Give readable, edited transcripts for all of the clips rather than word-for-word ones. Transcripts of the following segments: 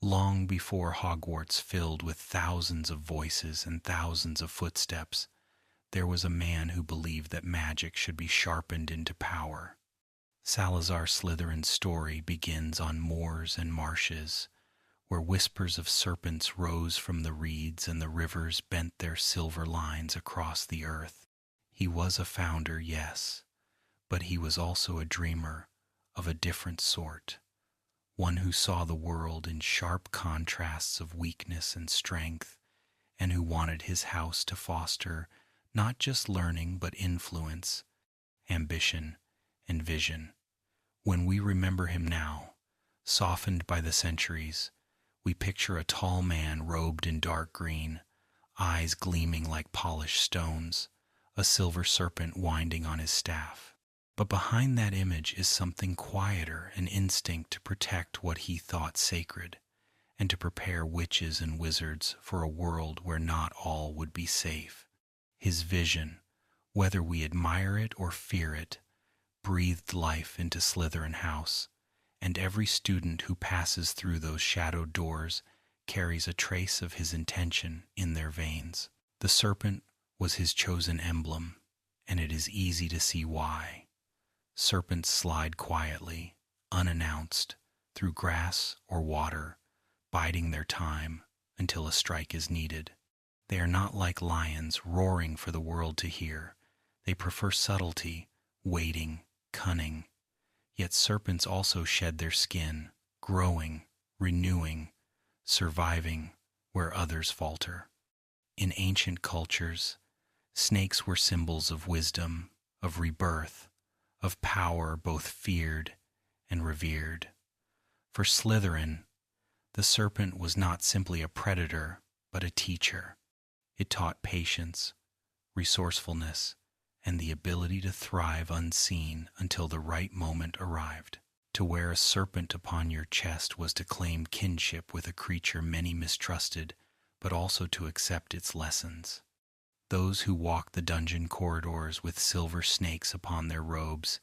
Long before Hogwarts filled with thousands of voices and thousands of footsteps, there was a man who believed that magic should be sharpened into power. Salazar Slytherin's story begins on moors and marshes, where whispers of serpents rose from the reeds and the rivers bent their silver lines across the earth. He was a founder, yes, but he was also a dreamer of a different sort, one who saw the world in sharp contrasts of weakness and strength, and who wanted his house to foster not just learning but influence, ambition, and vision. When we remember him now, softened by the centuries, we picture a tall man robed in dark green, eyes gleaming like polished stones, a silver serpent winding on his staff. But behind that image is something quieter, an instinct to protect what he thought sacred, and to prepare witches and wizards for a world where not all would be safe. His vision, whether we admire it or fear it, breathed life into Slytherin House, and every student who passes through those shadowed doors carries a trace of his intention in their veins. The serpent was his chosen emblem, and it is easy to see why. Serpents slide quietly, unannounced, through grass or water, biding their time until a strike is needed. They are not like lions roaring for the world to hear. They prefer subtlety, waiting, cunning. Yet serpents also shed their skin, growing, renewing, surviving where others falter. In ancient cultures, snakes were symbols of wisdom, of rebirth, of power both feared and revered. For Slytherin, the serpent was not simply a predator, but a teacher. It taught patience, resourcefulness, and the ability to thrive unseen until the right moment arrived. To wear a serpent upon your chest was to claim kinship with a creature many mistrusted, but also to accept its lessons. Those who walked the dungeon corridors with silver snakes upon their robes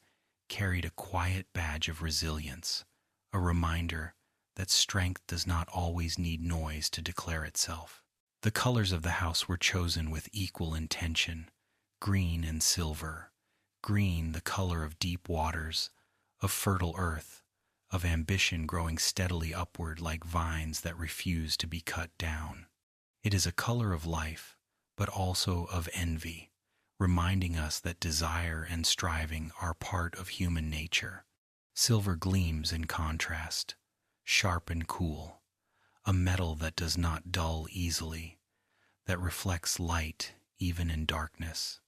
carried a quiet badge of resilience, a reminder that strength does not always need noise to declare itself. The colors of the house were chosen with equal intention, green and silver. Green, the color of deep waters, of fertile earth, of ambition growing steadily upward like vines that refuse to be cut down. It is a color of life, but also of envy, reminding us that desire and striving are part of human nature. Silver gleams in contrast, sharp and cool, a metal that does not dull easily, that reflects light even in darkness.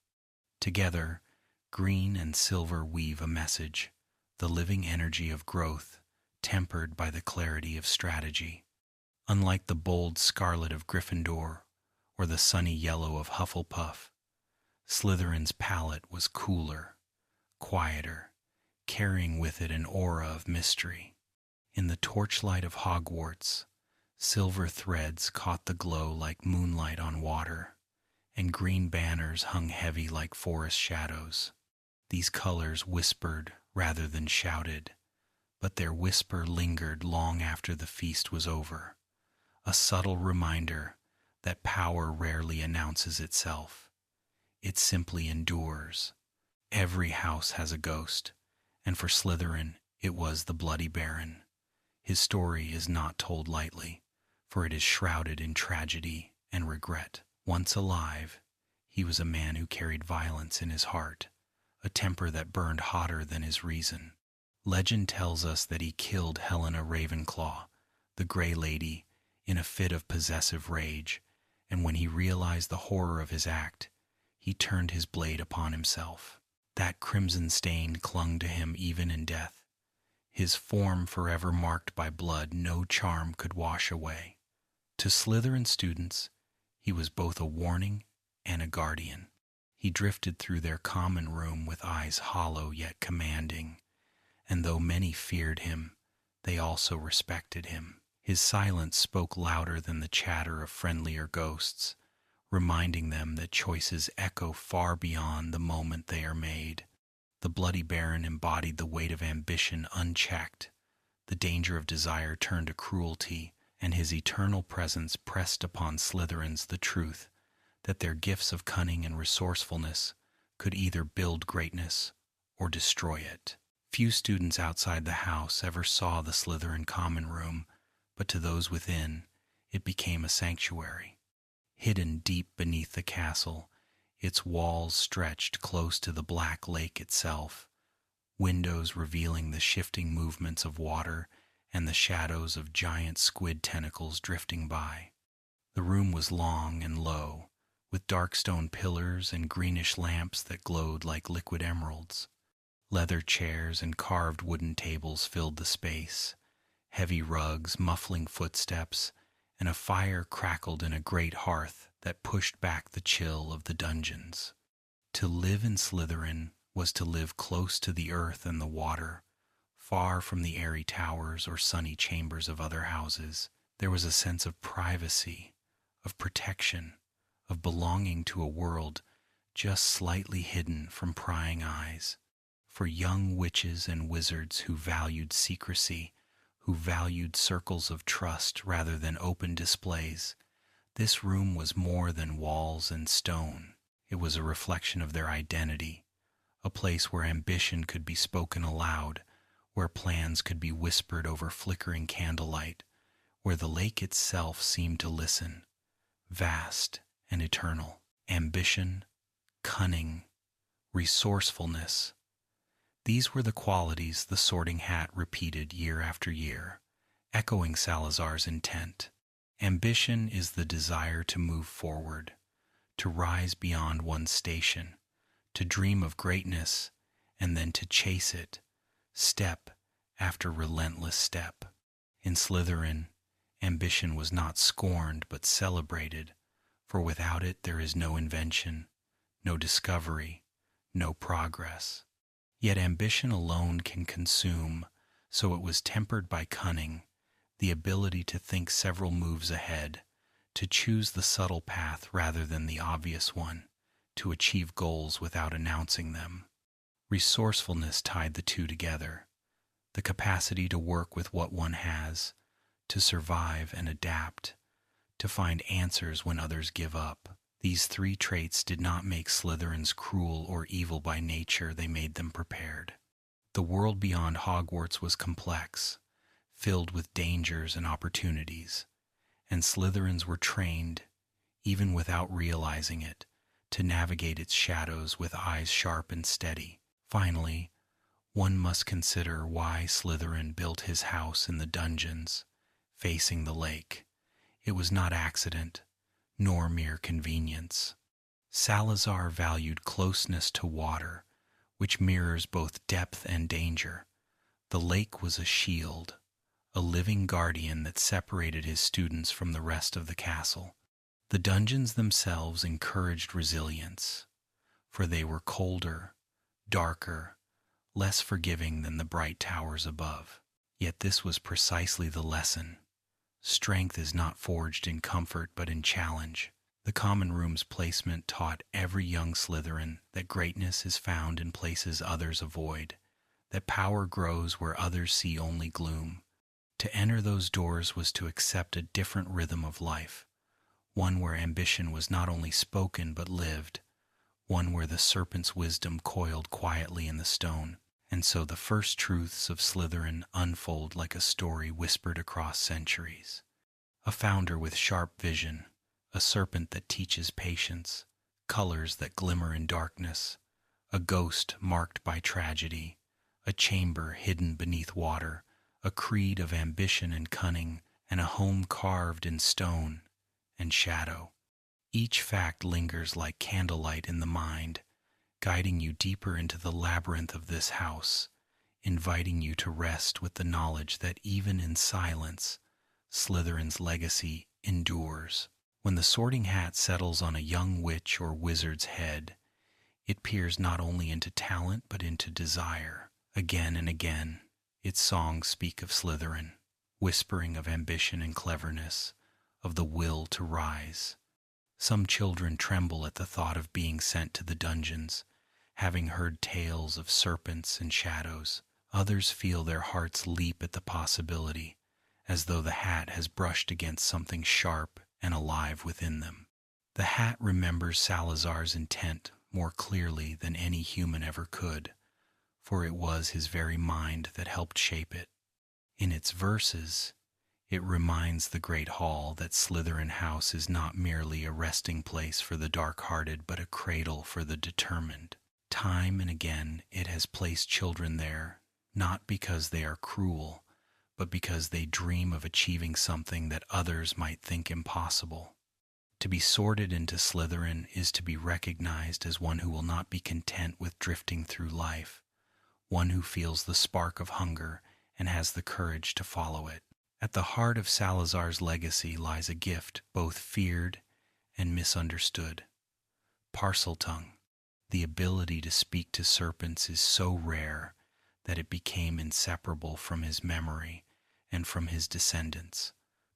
Together, green and silver weave a message, the living energy of growth, tempered by the clarity of strategy. Unlike the bold scarlet of Gryffindor or the sunny yellow of Hufflepuff, Slytherin's palette was cooler, quieter, carrying with it an aura of mystery. In the torchlight of Hogwarts, silver threads caught the glow like moonlight on water, and green banners hung heavy like forest shadows. These colors whispered rather than shouted, but their whisper lingered long after the feast was over, a subtle reminder that power rarely announces itself. It simply endures. Every house has a ghost, and for Slytherin it was the Bloody Baron. His story is not told lightly, for it is shrouded in tragedy and regret. Once alive, he was a man who carried violence in his heart, a temper that burned hotter than his reason. Legend tells us that he killed Helena Ravenclaw, the Grey Lady, in a fit of possessive rage, and when he realized the horror of his act, he turned his blade upon himself. That crimson stain clung to him even in death. His form forever marked by blood no charm could wash away. To Slytherin students, he was both a warning and a guardian. He drifted through their common room with eyes hollow yet commanding, and though many feared him, they also respected him. His silence spoke louder than the chatter of friendlier ghosts, reminding them that choices echo far beyond the moment they are made. The Bloody Baron embodied the weight of ambition unchecked, the danger of desire turned to cruelty, and his eternal presence pressed upon Slytherins the truth that their gifts of cunning and resourcefulness could either build greatness or destroy it. Few students outside the house ever saw the Slytherin common room, but to those within, it became a sanctuary. Hidden deep beneath the castle, its walls stretched close to the black lake itself, windows revealing the shifting movements of water and the shadows of giant squid tentacles drifting by. The room was long and low, with dark stone pillars and greenish lamps that glowed like liquid emeralds. Leather chairs and carved wooden tables filled the space, heavy rugs muffling footsteps, and a fire crackled in a great hearth that pushed back the chill of the dungeons. To live in Slytherin was to live close to the earth and the water, far from the airy towers or sunny chambers of other houses. There was a sense of privacy, of protection, of belonging to a world just slightly hidden from prying eyes. For young witches and wizards who valued secrecy, who valued circles of trust rather than open displays, this room was more than walls and stone. It was a reflection of their identity, a place where ambition could be spoken aloud, where plans could be whispered over flickering candlelight, where the lake itself seemed to listen, vast and eternal. Ambition, cunning, resourcefulness. These were the qualities the Sorting Hat repeated year after year, echoing Salazar's intent. Ambition is the desire to move forward, to rise beyond one's station, to dream of greatness, and then to chase it, step after relentless step. In Slytherin, ambition was not scorned but celebrated, for without it there is no invention, no discovery, no progress. Yet ambition alone can consume, so it was tempered by cunning, the ability to think several moves ahead, to choose the subtle path rather than the obvious one, to achieve goals without announcing them. Resourcefulness tied the two together, the capacity to work with what one has, to survive and adapt, to find answers when others give up. These three traits did not make Slytherins cruel or evil by nature, they made them prepared. The world beyond Hogwarts was complex, filled with dangers and opportunities, and Slytherins were trained, even without realizing it, to navigate its shadows with eyes sharp and steady. Finally, one must consider why Slytherin built his house in the dungeons, facing the lake. It was not accident, nor mere convenience. Salazar valued closeness to water, which mirrors both depth and danger. The lake was a shield, a living guardian that separated his students from the rest of the castle. The dungeons themselves encouraged resilience, for they were colder, darker, less forgiving than the bright towers above. Yet this was precisely the lesson. Strength is not forged in comfort but in challenge. The common room's placement taught every young Slytherin that greatness is found in places others avoid, that power grows where others see only gloom. To enter those doors was to accept a different rhythm of life, one where ambition was not only spoken but lived, one where the serpent's wisdom coiled quietly in the stone. And so the first truths of Slytherin unfold like a story whispered across centuries. A founder with sharp vision, a serpent that teaches patience, colors that glimmer in darkness, a ghost marked by tragedy, a chamber hidden beneath water, a creed of ambition and cunning, and a home carved in stone and shadow. Each fact lingers like candlelight in the mind, guiding you deeper into the labyrinth of this house, inviting you to rest with the knowledge that even in silence, Slytherin's legacy endures. When the Sorting Hat settles on a young witch or wizard's head, it peers not only into talent but into desire. Again and again, its songs speak of Slytherin, whispering of ambition and cleverness, of the will to rise. Some children tremble at the thought of being sent to the dungeons, having heard tales of serpents and shadows. Others feel their hearts leap at the possibility, as though the hat has brushed against something sharp and alive within them. The hat remembers Salazar's intent more clearly than any human ever could, for it was his very mind that helped shape it. In its verses, it reminds the great hall that Slytherin House is not merely a resting place for the dark-hearted, but a cradle for the determined. Time and again it has placed children there, not because they are cruel, but because they dream of achieving something that others might think impossible. To be sorted into Slytherin is to be recognized as one who will not be content with drifting through life, one who feels the spark of hunger and has the courage to follow it. At the heart of Salazar's legacy lies a gift both feared and misunderstood. Parseltongue. The ability to speak to serpents is so rare that it became inseparable from his memory and from his descendants,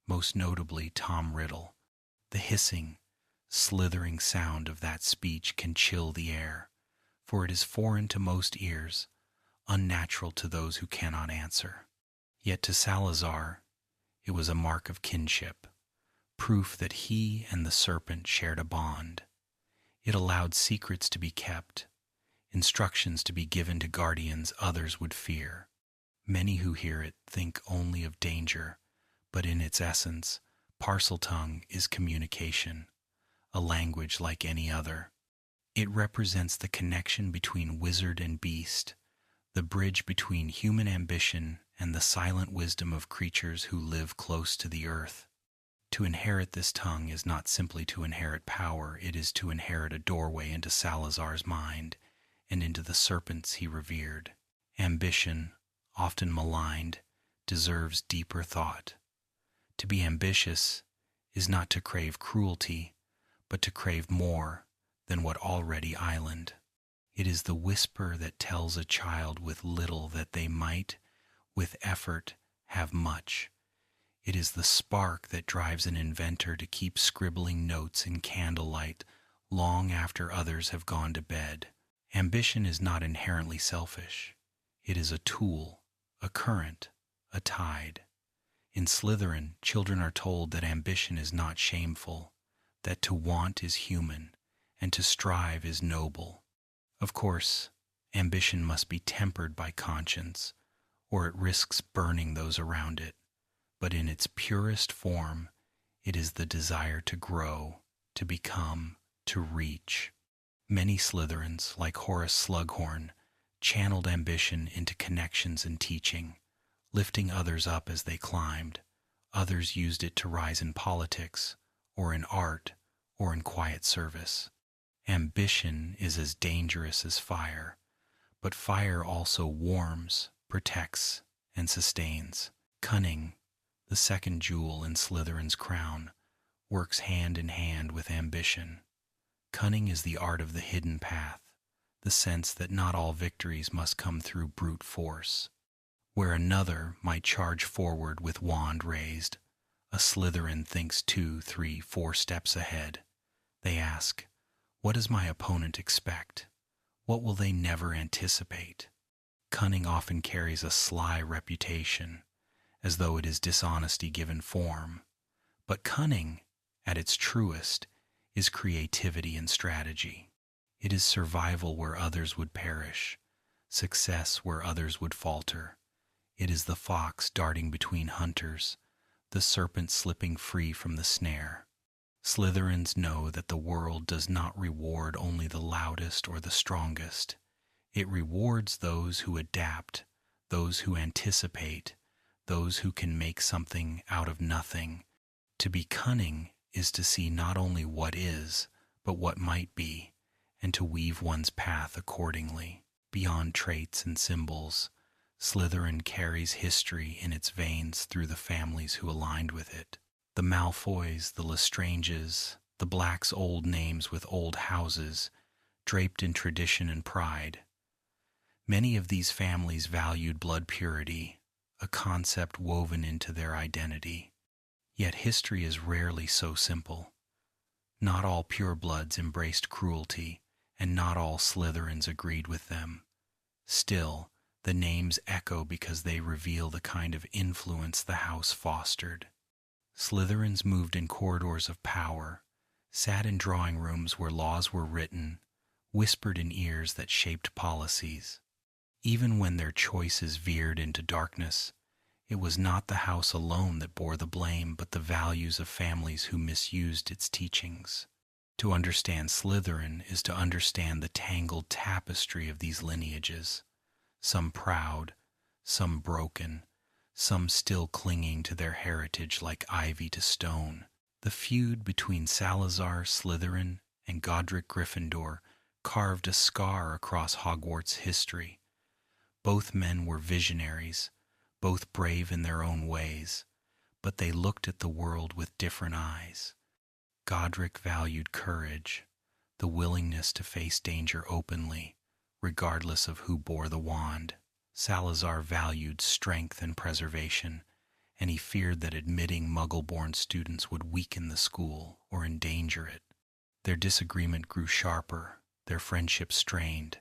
most notably Tom Riddle. The hissing, slithering sound of that speech can chill the air, for it is foreign to most ears, unnatural to those who cannot answer. Yet to Salazar, it was a mark of kinship, proof that he and the serpent shared a bond. It allowed secrets to be kept, instructions to be given to guardians others would fear. Many who hear it think only of danger, but in its essence, Parseltongue is communication, a language like any other. It represents the connection between wizard and beast, the bridge between human ambition and the silent wisdom of creatures who live close to the earth. To inherit this tongue is not simply to inherit power, it is to inherit a doorway into Salazar's mind and into the serpents he revered. Ambition, often maligned, deserves deeper thought. To be ambitious is not to crave cruelty, but to crave more than what already island. It is the whisper that tells a child with little that they might, with effort, have much. It is the spark that drives an inventor to keep scribbling notes in candlelight long after others have gone to bed. Ambition is not inherently selfish. It is a tool, a current, a tide. In Slytherin, children are told that ambition is not shameful, that to want is human, and to strive is noble. Of course, ambition must be tempered by conscience, or it risks burning those around it. But in its purest form, it is the desire to grow, to become, to reach. Many Slytherins, like Horace Slughorn, channeled ambition into connections and teaching, lifting others up as they climbed. Others used it to rise in politics, or in art, or in quiet service. Ambition is as dangerous as fire, but fire also warms, protects, and sustains. Cunning, the second jewel in Slytherin's crown, works hand in hand with ambition. Cunning is the art of the hidden path, the sense that not all victories must come through brute force. Where another might charge forward with wand raised, a Slytherin thinks 2, 3, 4 steps ahead. They ask, what does my opponent expect? What will they never anticipate? Cunning often carries a sly reputation, as though it is dishonesty given form. But cunning, at its truest, is creativity and strategy. It is survival where others would perish, success where others would falter. It is the fox darting between hunters, the serpent slipping free from the snare. Slytherins know that the world does not reward only the loudest or the strongest. It rewards those who adapt, those who anticipate, those who can make something out of nothing. To be cunning is to see not only what is, but what might be, and to weave one's path accordingly. Beyond traits and symbols, Slytherin carries history in its veins through the families who aligned with it. The Malfoys, the Lestranges, the Blacks' old names with old houses, draped in tradition and pride. Many of these families valued blood purity, a concept woven into their identity. Yet history is rarely so simple. Not all purebloods embraced cruelty, and not all Slytherins agreed with them. Still, The names echo because they reveal the kind of influence the house fostered. Slytherins moved in corridors of power, sat in drawing rooms where laws were written, whispered in ears that shaped policies. Even when their choices veered into darkness, it was not the house alone that bore the blame, but the values of families who misused its teachings. To understand Slytherin is to understand the tangled tapestry of these lineages, some proud, some broken, some still clinging to their heritage like ivy to stone. The feud between Salazar Slytherin and Godric Gryffindor carved a scar across Hogwarts history. Both men were visionaries, both brave in their own ways, but they looked at the world with different eyes. Godric valued courage, the willingness to face danger openly, regardless of who bore the wand. Salazar valued strength and preservation, and he feared that admitting Muggle-born students would weaken the school or endanger it. Their disagreement grew sharper, their friendship strained,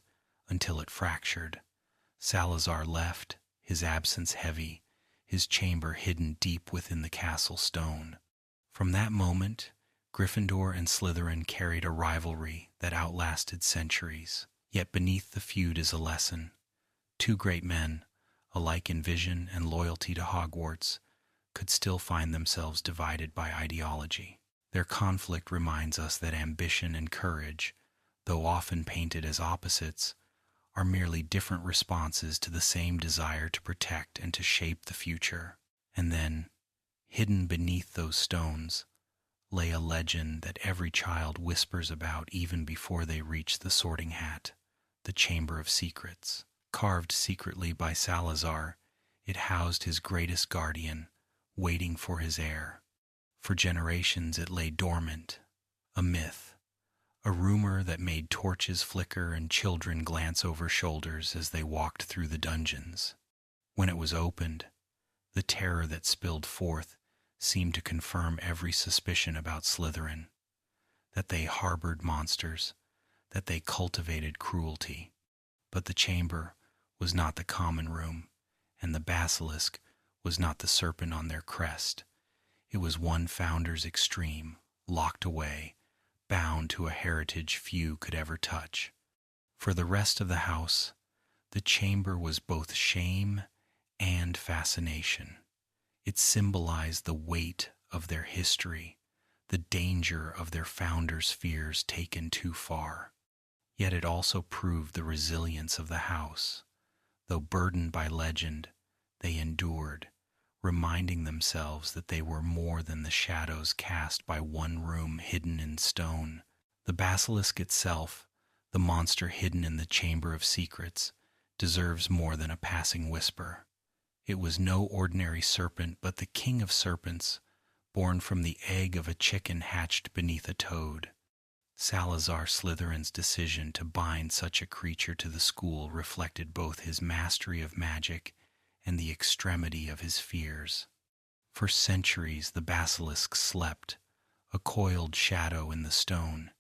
until it fractured. Salazar left, his absence heavy, his chamber hidden deep within the castle stone. From that moment, Gryffindor and Slytherin carried a rivalry that outlasted centuries. Yet beneath the feud is a lesson. Two great men, alike in vision and loyalty to Hogwarts, could still find themselves divided by ideology. Their conflict reminds us that ambition and courage, though often painted as opposites, are merely different responses to the same desire to protect and to shape the future. And then, hidden beneath those stones, lay a legend that every child whispers about even before they reach the Sorting Hat, the Chamber of Secrets. Carved secretly by Salazar, it housed his greatest guardian, waiting for his heir. For generations it lay dormant, a myth, a rumor that made torches flicker and children glance over shoulders as they walked through the dungeons. When it was opened, the terror that spilled forth seemed to confirm every suspicion about Slytherin, that they harbored monsters, that they cultivated cruelty. But the chamber was not the common room, and the basilisk was not the serpent on their crest. It was one founder's extreme, locked away, bound to a heritage few could ever touch. For the rest of the house, the chamber was both shame and fascination. It symbolized the weight of their history, the danger of their founders' fears taken too far. Yet it also proved the resilience of the house. Though burdened by legend, they endured, reminding themselves that they were more than the shadows cast by one room hidden in stone. The basilisk itself, the monster hidden in the Chamber of Secrets, deserves more than a passing whisper. It was no ordinary serpent, but the king of serpents, born from the egg of a chicken hatched beneath a toad. Salazar Slytherin's decision to bind such a creature to the school reflected both his mastery of magic and the extremity of his fears. For centuries the basilisk slept, a coiled shadow in the stone,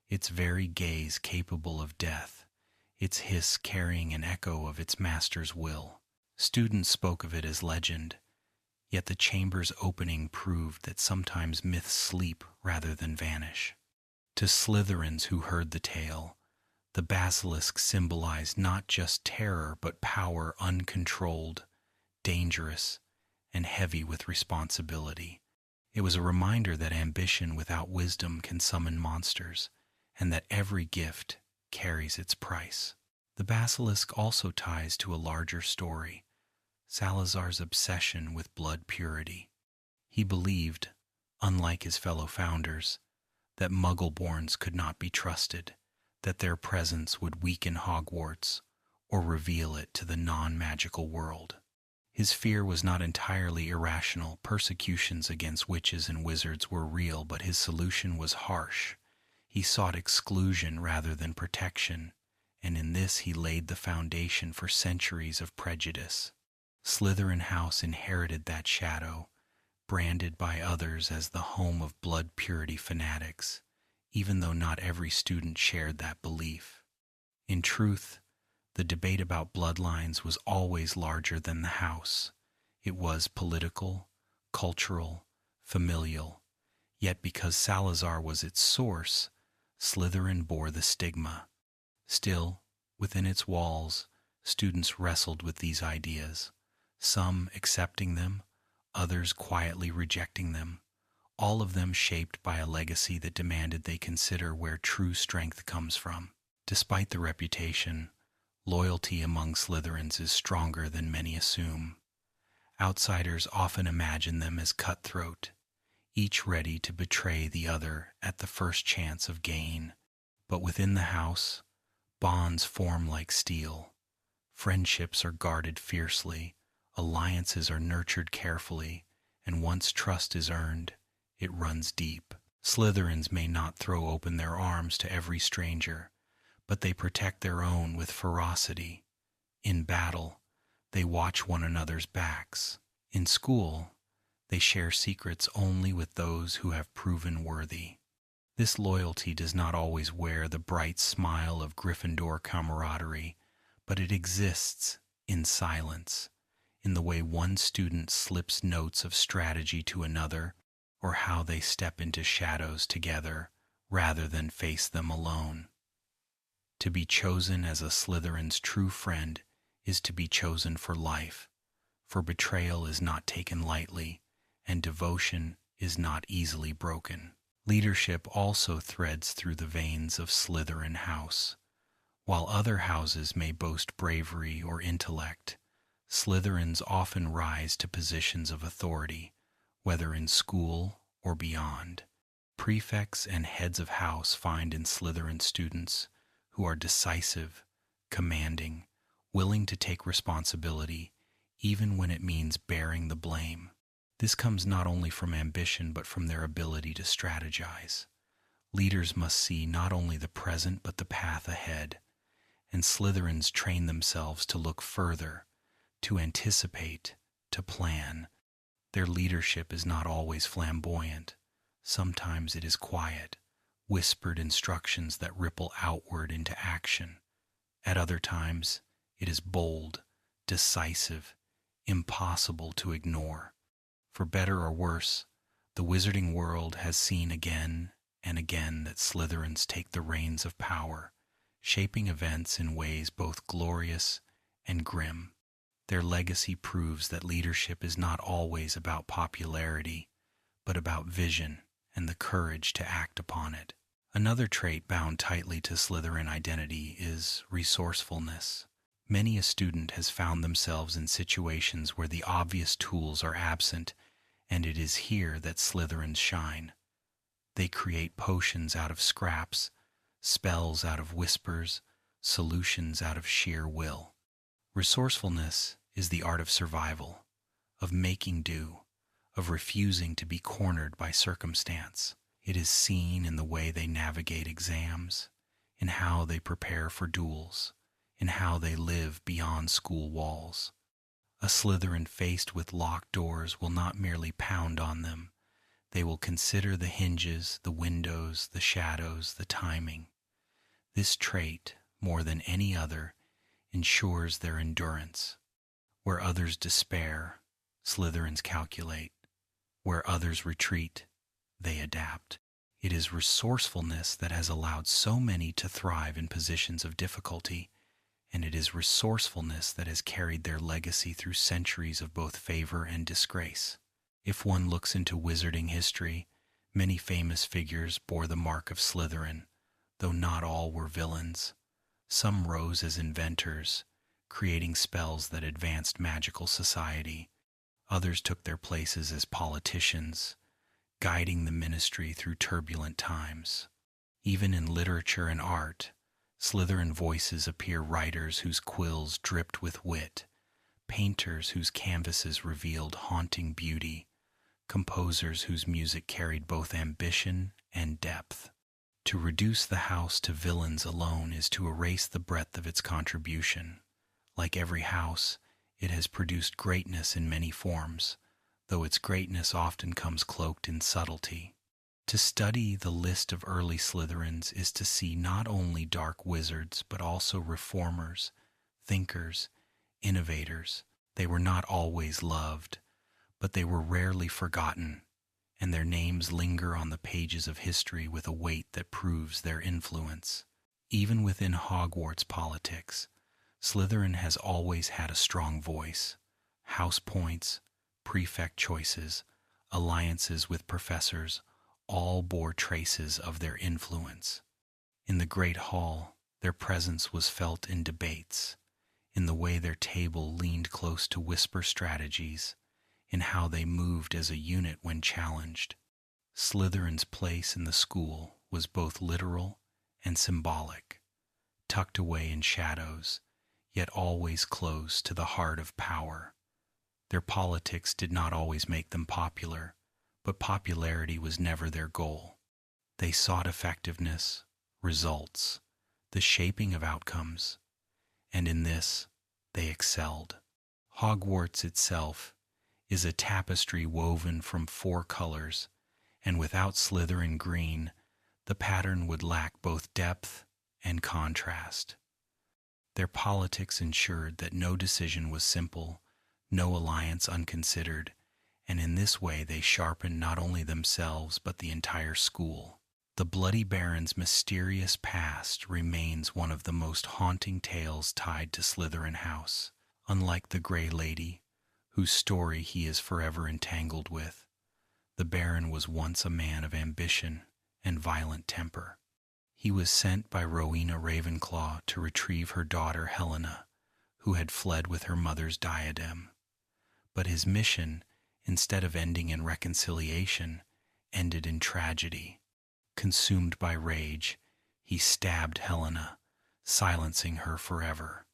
its very gaze capable of death, its hiss carrying an echo of its master's will. Students spoke of it as legend, yet the chamber's opening proved that sometimes myths sleep rather than vanish. To Slytherins who heard the tale, the basilisk symbolized not just terror but power uncontrolled, dangerous, and heavy with responsibility. It was a reminder that ambition without wisdom can summon monsters, and that every gift carries its price. The basilisk also ties to a larger story, Salazar's obsession with blood purity. He believed, unlike his fellow founders, that Muggle-borns could not be trusted, that their presence would weaken Hogwarts or reveal it to the non-magical world. His fear was not entirely irrational. Persecutions against witches and wizards were real, but his solution was harsh. He sought exclusion rather than protection, and in this he laid the foundation for centuries of prejudice. Slytherin House inherited that shadow, branded by others as the home of blood purity fanatics, even though not every student shared that belief. In truth, The debate about bloodlines was always larger than the house. It was political, cultural, familial. Yet because Salazar was its source, Slytherin bore the stigma. Still, within its walls, students wrestled with these ideas, some accepting them, others quietly rejecting them, all of them shaped by a legacy that demanded they consider where true strength comes from. Despite the reputation, loyalty among Slytherins is stronger than many assume. Outsiders often imagine them as cutthroat, each ready to betray the other at the first chance of gain. But within the house, bonds form like steel. Friendships are guarded fiercely, alliances are nurtured carefully, and once trust is earned, it runs deep. Slytherins may not throw open their arms to every stranger, but they protect their own with ferocity. In battle, they watch one another's backs. In school, they share secrets only with those who have proven worthy. This loyalty does not always wear the bright smile of Gryffindor camaraderie, but it exists in silence, in the way one student slips notes of strategy to another, or how they step into shadows together rather than face them alone. To be chosen as a Slytherin's true friend is to be chosen for life, for betrayal is not taken lightly, and devotion is not easily broken. Leadership also threads through the veins of Slytherin House. While other houses may boast bravery or intellect, Slytherins often rise to positions of authority, whether in school or beyond. Prefects and heads of house find in Slytherin students who are decisive, commanding, willing to take responsibility, even when it means bearing the blame. This comes not only from ambition but from their ability to strategize. Leaders must see not only the present but the path ahead, and Slytherins train themselves to look further, to anticipate, to plan. Their leadership is not always flamboyant. Sometimes it is quiet, whispered instructions that ripple outward into action. At other times, it is bold, decisive, impossible to ignore. For better or worse, the wizarding world has seen again and again that Slytherins take the reins of power, shaping events in ways both glorious and grim. Their legacy proves that leadership is not always about popularity, but about vision and the courage to act upon it. Another trait bound tightly to Slytherin identity is resourcefulness. Many a student has found themselves in situations where the obvious tools are absent, and it is here that Slytherins shine. They create potions out of scraps, spells out of whispers, solutions out of sheer will. Resourcefulness is the art of survival, of making do, of refusing to be cornered by circumstance. It is seen in the way they navigate exams, in how they prepare for duels, in how they live beyond school walls. A Slytherin faced with locked doors will not merely pound on them. They will consider the hinges, the windows, the shadows, the timing. This trait, more than any other, ensures their endurance. Where others despair, Slytherins calculate. Where others retreat, they adapt. It is resourcefulness that has allowed so many to thrive in positions of difficulty, and it is resourcefulness that has carried their legacy through centuries of both favor and disgrace. If one looks into wizarding history, many famous figures bore the mark of Slytherin, though not all were villains. Some rose as inventors, creating spells that advanced magical society. Others took their places as politicians, guiding the ministry through turbulent times. Even in literature and art, Slytherin voices appear: writers whose quills dripped with wit, painters whose canvases revealed haunting beauty, composers whose music carried both ambition and depth. To reduce the house to villains alone is to erase the breadth of its contribution. Like every house, it has produced greatness in many forms, though its greatness often comes cloaked in subtlety. To study the list of early Slytherins is to see not only dark wizards but also reformers, thinkers, innovators. They were not always loved, but they were rarely forgotten, and their names linger on the pages of history with a weight that proves their influence. Even within Hogwarts politics, Slytherin has always had a strong voice. House points, prefect choices, alliances with professors, all bore traces of their influence. In the Great Hall, their presence was felt in debates, in the way their table leaned close to whisper strategies, in how they moved as a unit when challenged. Slytherin's place in the school was both literal and symbolic, tucked away in shadows, yet always close to the heart of power. Their politics did not always make them popular, but popularity was never their goal. They sought effectiveness, results, the shaping of outcomes, and in this they excelled. Hogwarts itself is a tapestry woven from 4 colors, and without Slytherin green, the pattern would lack both depth and contrast. Their politics ensured that no decision was simple, no alliance unconsidered, and in this way they sharpened not only themselves but the entire school. The Bloody Baron's mysterious past remains one of the most haunting tales tied to Slytherin House. Unlike the Grey Lady, whose story he is forever entangled with, the Baron was once a man of ambition and violent temper. He was sent by Rowena Ravenclaw to retrieve her daughter Helena, who had fled with her mother's diadem. But his mission, instead of ending in reconciliation, ended in tragedy. Consumed by rage, he stabbed Helena, silencing her forever.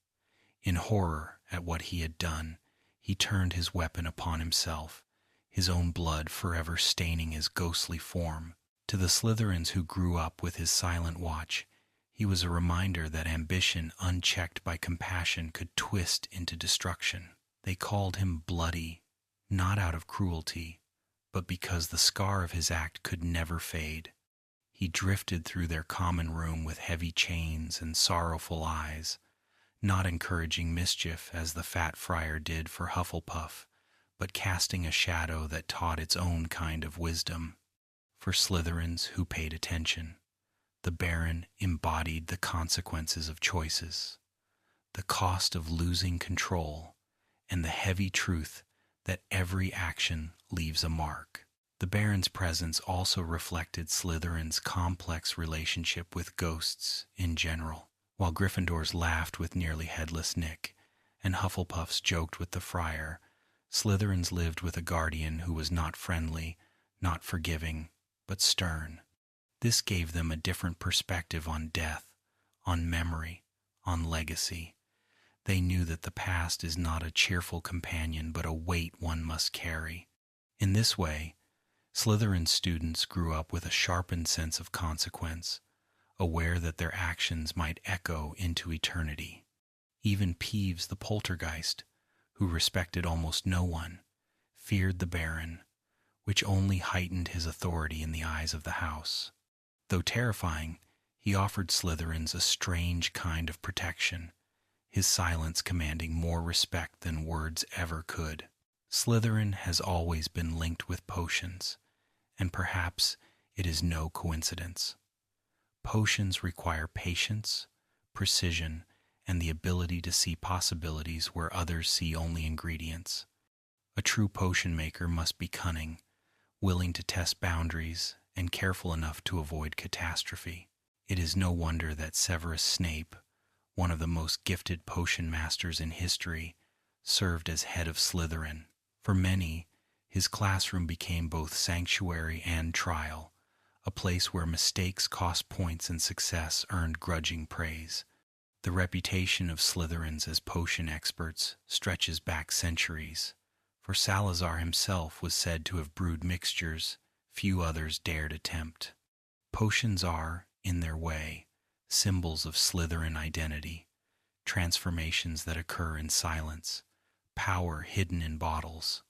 In horror at what he had done, he turned his weapon upon himself, his own blood forever staining his ghostly form. To the Slytherins who grew up with his silent watch, he was a reminder that ambition unchecked by compassion could twist into destruction. They called him bloody, not out of cruelty, but because the scar of his act could never fade. He drifted through their common room with heavy chains and sorrowful eyes, not encouraging mischief as the fat friar did for Hufflepuff, but casting a shadow that taught its own kind of wisdom. For Slytherins who paid attention, the Baron embodied the consequences of choices, the cost of losing control, and the heavy truth that every action leaves a mark. The Baron's presence also reflected Slytherin's complex relationship with ghosts in general. While Gryffindors laughed with nearly headless Nick, and Hufflepuffs joked with the friar, Slytherins lived with a guardian who was not friendly, not forgiving, but stern. This gave them a different perspective on death, on memory, on legacy. They knew that the past is not a cheerful companion, but a weight one must carry. In this way, Slytherin students grew up with a sharpened sense of consequence, aware that their actions might echo into eternity. Even Peeves the poltergeist, who respected almost no one, feared the Baron, which only heightened his authority in the eyes of the house. Though terrifying, he offered Slytherins a strange kind of protection, his silence commanding more respect than words ever could. Slytherin has always been linked with potions, and perhaps it is no coincidence. Potions require patience, precision, and the ability to see possibilities where others see only ingredients. A true potion maker must be cunning, willing to test boundaries, and careful enough to avoid catastrophe. It is no wonder that Severus Snape, one of the most gifted potion masters in history, served as head of Slytherin. For many, his classroom became both sanctuary and trial, a place where mistakes cost points and success earned grudging praise. The reputation of Slytherins as potion experts stretches back centuries, for Salazar himself was said to have brewed mixtures few others dared attempt. Potions are, in their way, symbols of Slytherin identity, transformations that occur in silence, power hidden in bottles,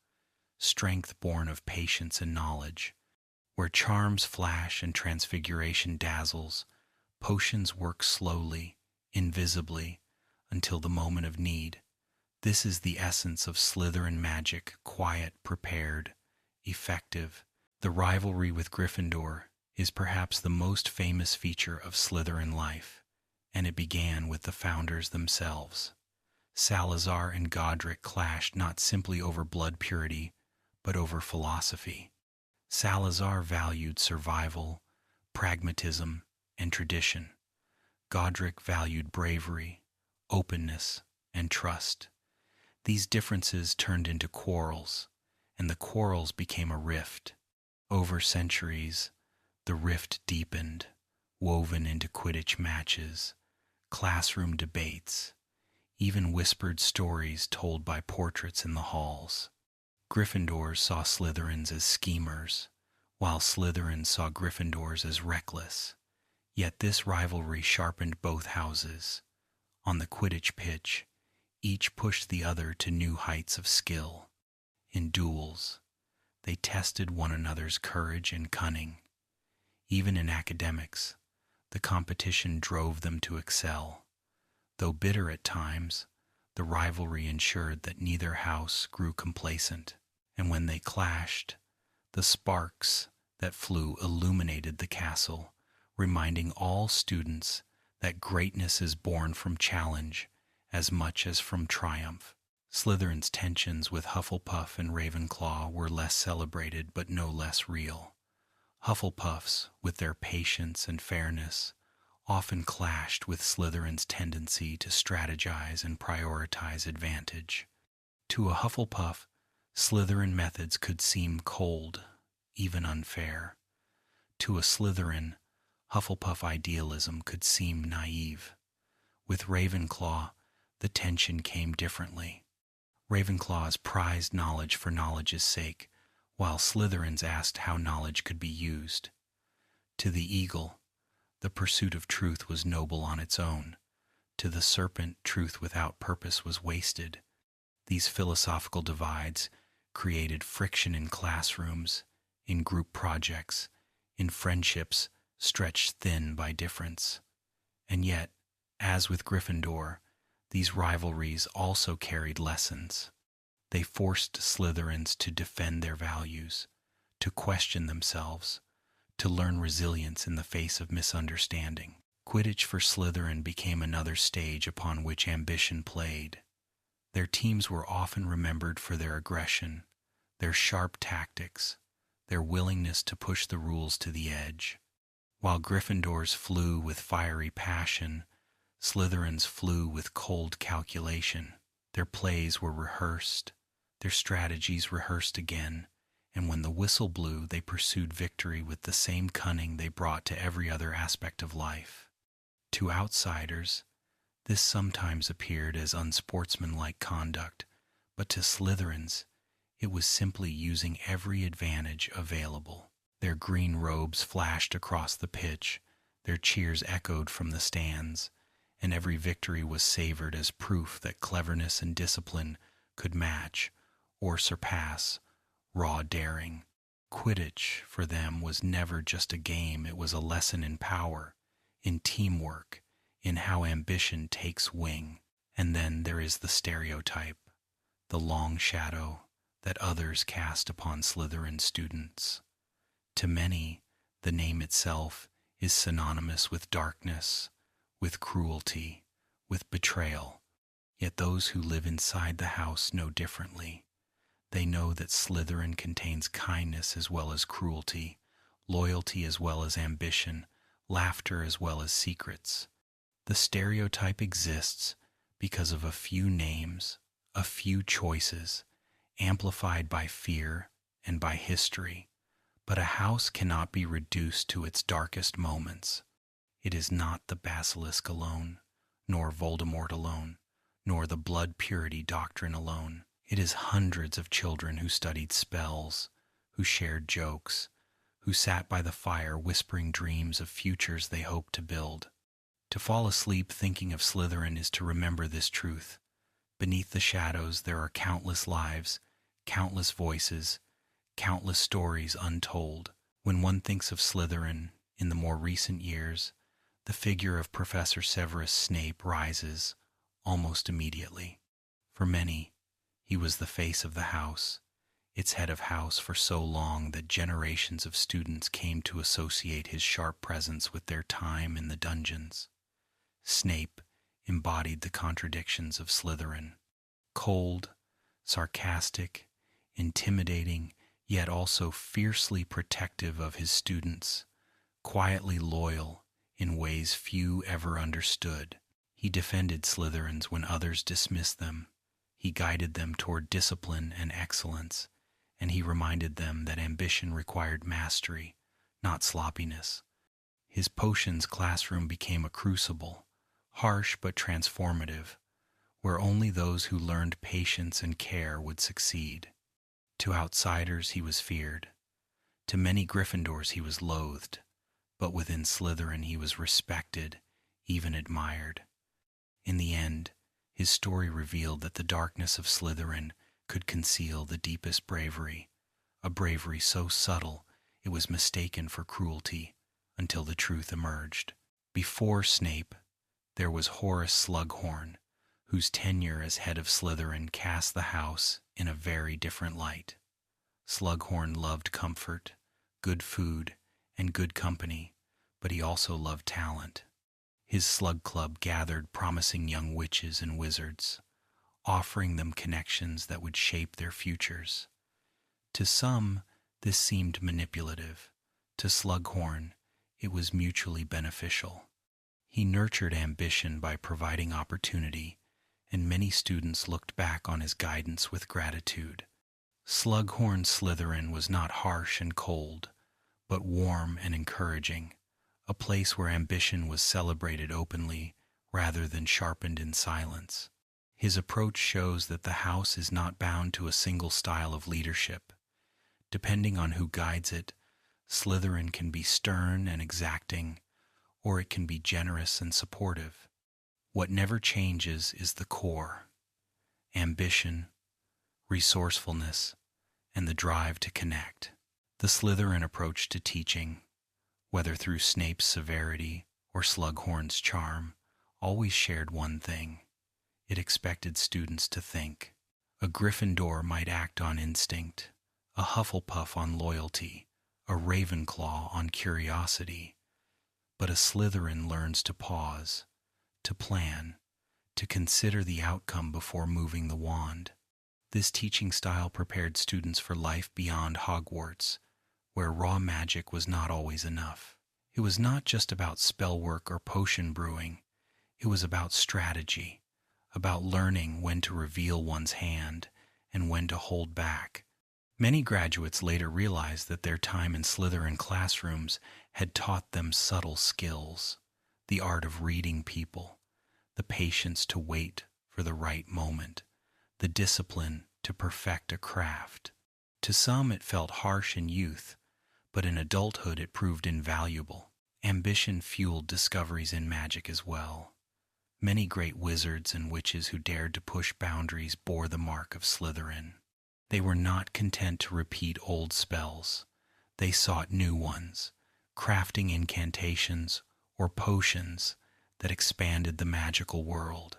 strength born of patience and knowledge. Where charms flash and transfiguration dazzles, potions work slowly, invisibly, until the moment of need. This is the essence of Slytherin magic: quiet, prepared, effective. The rivalry with Gryffindor is perhaps the most famous feature of Slytherin life, and it began with the founders themselves. Salazar and Godric clashed not simply over blood purity, but over philosophy. Salazar valued survival, pragmatism, and tradition. Godric valued bravery, openness, and trust. These differences turned into quarrels, and the quarrels became a rift. Over centuries, the rift deepened, woven into Quidditch matches, classroom debates, even whispered stories told by portraits in the halls. Gryffindors saw Slytherins as schemers, while Slytherins saw Gryffindors as reckless. Yet this rivalry sharpened both houses. On the Quidditch pitch, each pushed the other to new heights of skill. In duels, they tested one another's courage and cunning. Even in academics, the competition drove them to excel. Though bitter at times, the rivalry ensured that neither house grew complacent, and when they clashed, the sparks that flew illuminated the castle, reminding all students that greatness is born from challenge as much as from triumph. Slytherin's tensions with Hufflepuff and Ravenclaw were less celebrated but no less real. Hufflepuffs, with their patience and fairness, often clashed with Slytherin's tendency to strategize and prioritize advantage. To a Hufflepuff, Slytherin methods could seem cold, even unfair. To a Slytherin, Hufflepuff idealism could seem naive. With Ravenclaw, the tension came differently. Ravenclaws prized knowledge for knowledge's sake, while Slytherins asked how knowledge could be used. To the eagle, the pursuit of truth was noble on its own. To the serpent, truth without purpose was wasted. These philosophical divides created friction in classrooms, in group projects, in friendships stretched thin by difference. And yet, as with Gryffindor, these rivalries also carried lessons. They forced Slytherins to defend their values, to question themselves, to learn resilience in the face of misunderstanding. Quidditch for Slytherin became another stage upon which ambition played. Their teams were often remembered for their aggression, their sharp tactics, their willingness to push the rules to the edge. While Gryffindors flew with fiery passion, Slytherins flew with cold calculation. Their plays were rehearsed, their strategies rehearsed again, and when the whistle blew, they pursued victory with the same cunning they brought to every other aspect of life. To outsiders, this sometimes appeared as unsportsmanlike conduct, but to Slytherins, it was simply using every advantage available. Their green robes flashed across the pitch, their cheers echoed from the stands, and every victory was savored as proof that cleverness and discipline could match or surpass raw daring. Quidditch, for them, was never just a game. It was a lesson in power, in teamwork, in how ambition takes wing. And then there is the stereotype, the long shadow that others cast upon Slytherin students. To many, the name itself is synonymous with darkness, with cruelty, with betrayal. Yet those who live inside the house know differently. They know that Slytherin contains kindness as well as cruelty, loyalty as well as ambition, laughter as well as secrets. The stereotype exists because of a few names, a few choices, amplified by fear and by history. But a house cannot be reduced to its darkest moments. It is not the basilisk alone, nor Voldemort alone, nor the blood purity doctrine alone. It is hundreds of children who studied spells, who shared jokes, who sat by the fire whispering dreams of futures they hoped to build. To fall asleep thinking of Slytherin is to remember this truth. Beneath the shadows there are countless lives, countless voices, countless stories untold. When one thinks of Slytherin in the more recent years, the figure of Professor Severus Snape rises, almost immediately. For many, he was the face of the house, its head of house for so long that generations of students came to associate his sharp presence with their time in the dungeons. Snape embodied the contradictions of Slytherin. Cold, sarcastic, intimidating, yet also fiercely protective of his students, quietly loyal in ways few ever understood. He defended Slytherins when others dismissed them. He guided them toward discipline and excellence, and he reminded them that ambition required mastery, not sloppiness. His potions classroom became a crucible, harsh but transformative, where only those who learned patience and care would succeed. To outsiders he was feared. To many Gryffindors he was loathed, but within Slytherin he was respected, even admired. In the end, his story revealed that the darkness of Slytherin could conceal the deepest bravery, a bravery so subtle it was mistaken for cruelty until the truth emerged. Before Snape, there was Horace Slughorn, whose tenure as head of Slytherin cast the house in a very different light. Slughorn loved comfort, good food, and good company, but he also loved talent. His Slug Club gathered promising young witches and wizards, offering them connections that would shape their futures. To some, this seemed manipulative. To Slughorn, it was mutually beneficial. He nurtured ambition by providing opportunity, and many students looked back on his guidance with gratitude. Slughorn Slytherin was not harsh and cold, but warm and encouraging, a place where ambition was celebrated openly rather than sharpened in silence. His approach shows that the house is not bound to a single style of leadership. Depending on who guides it, Slytherin can be stern and exacting, or it can be generous and supportive. What never changes is the core: ambition, resourcefulness, and the drive to connect. The Slytherin approach to teaching, whether through Snape's severity or Slughorn's charm, always shared one thing: it expected students to think. A Gryffindor might act on instinct, a Hufflepuff on loyalty, a Ravenclaw on curiosity, but a Slytherin learns to pause, to plan, to consider the outcome before moving the wand. This teaching style prepared students for life beyond Hogwarts, where raw magic was not always enough. It was not just about spell work or potion brewing. It was about strategy, about learning when to reveal one's hand and when to hold back. Many graduates later realized that their time in Slytherin classrooms had taught them subtle skills: the art of reading people, the patience to wait for the right moment, the discipline to perfect a craft. To some it felt harsh in youth, but in adulthood it proved invaluable. Ambition fueled discoveries in magic as well. Many great wizards and witches who dared to push boundaries bore the mark of Slytherin. They were not content to repeat old spells. They sought new ones, crafting incantations or potions that expanded the magical world.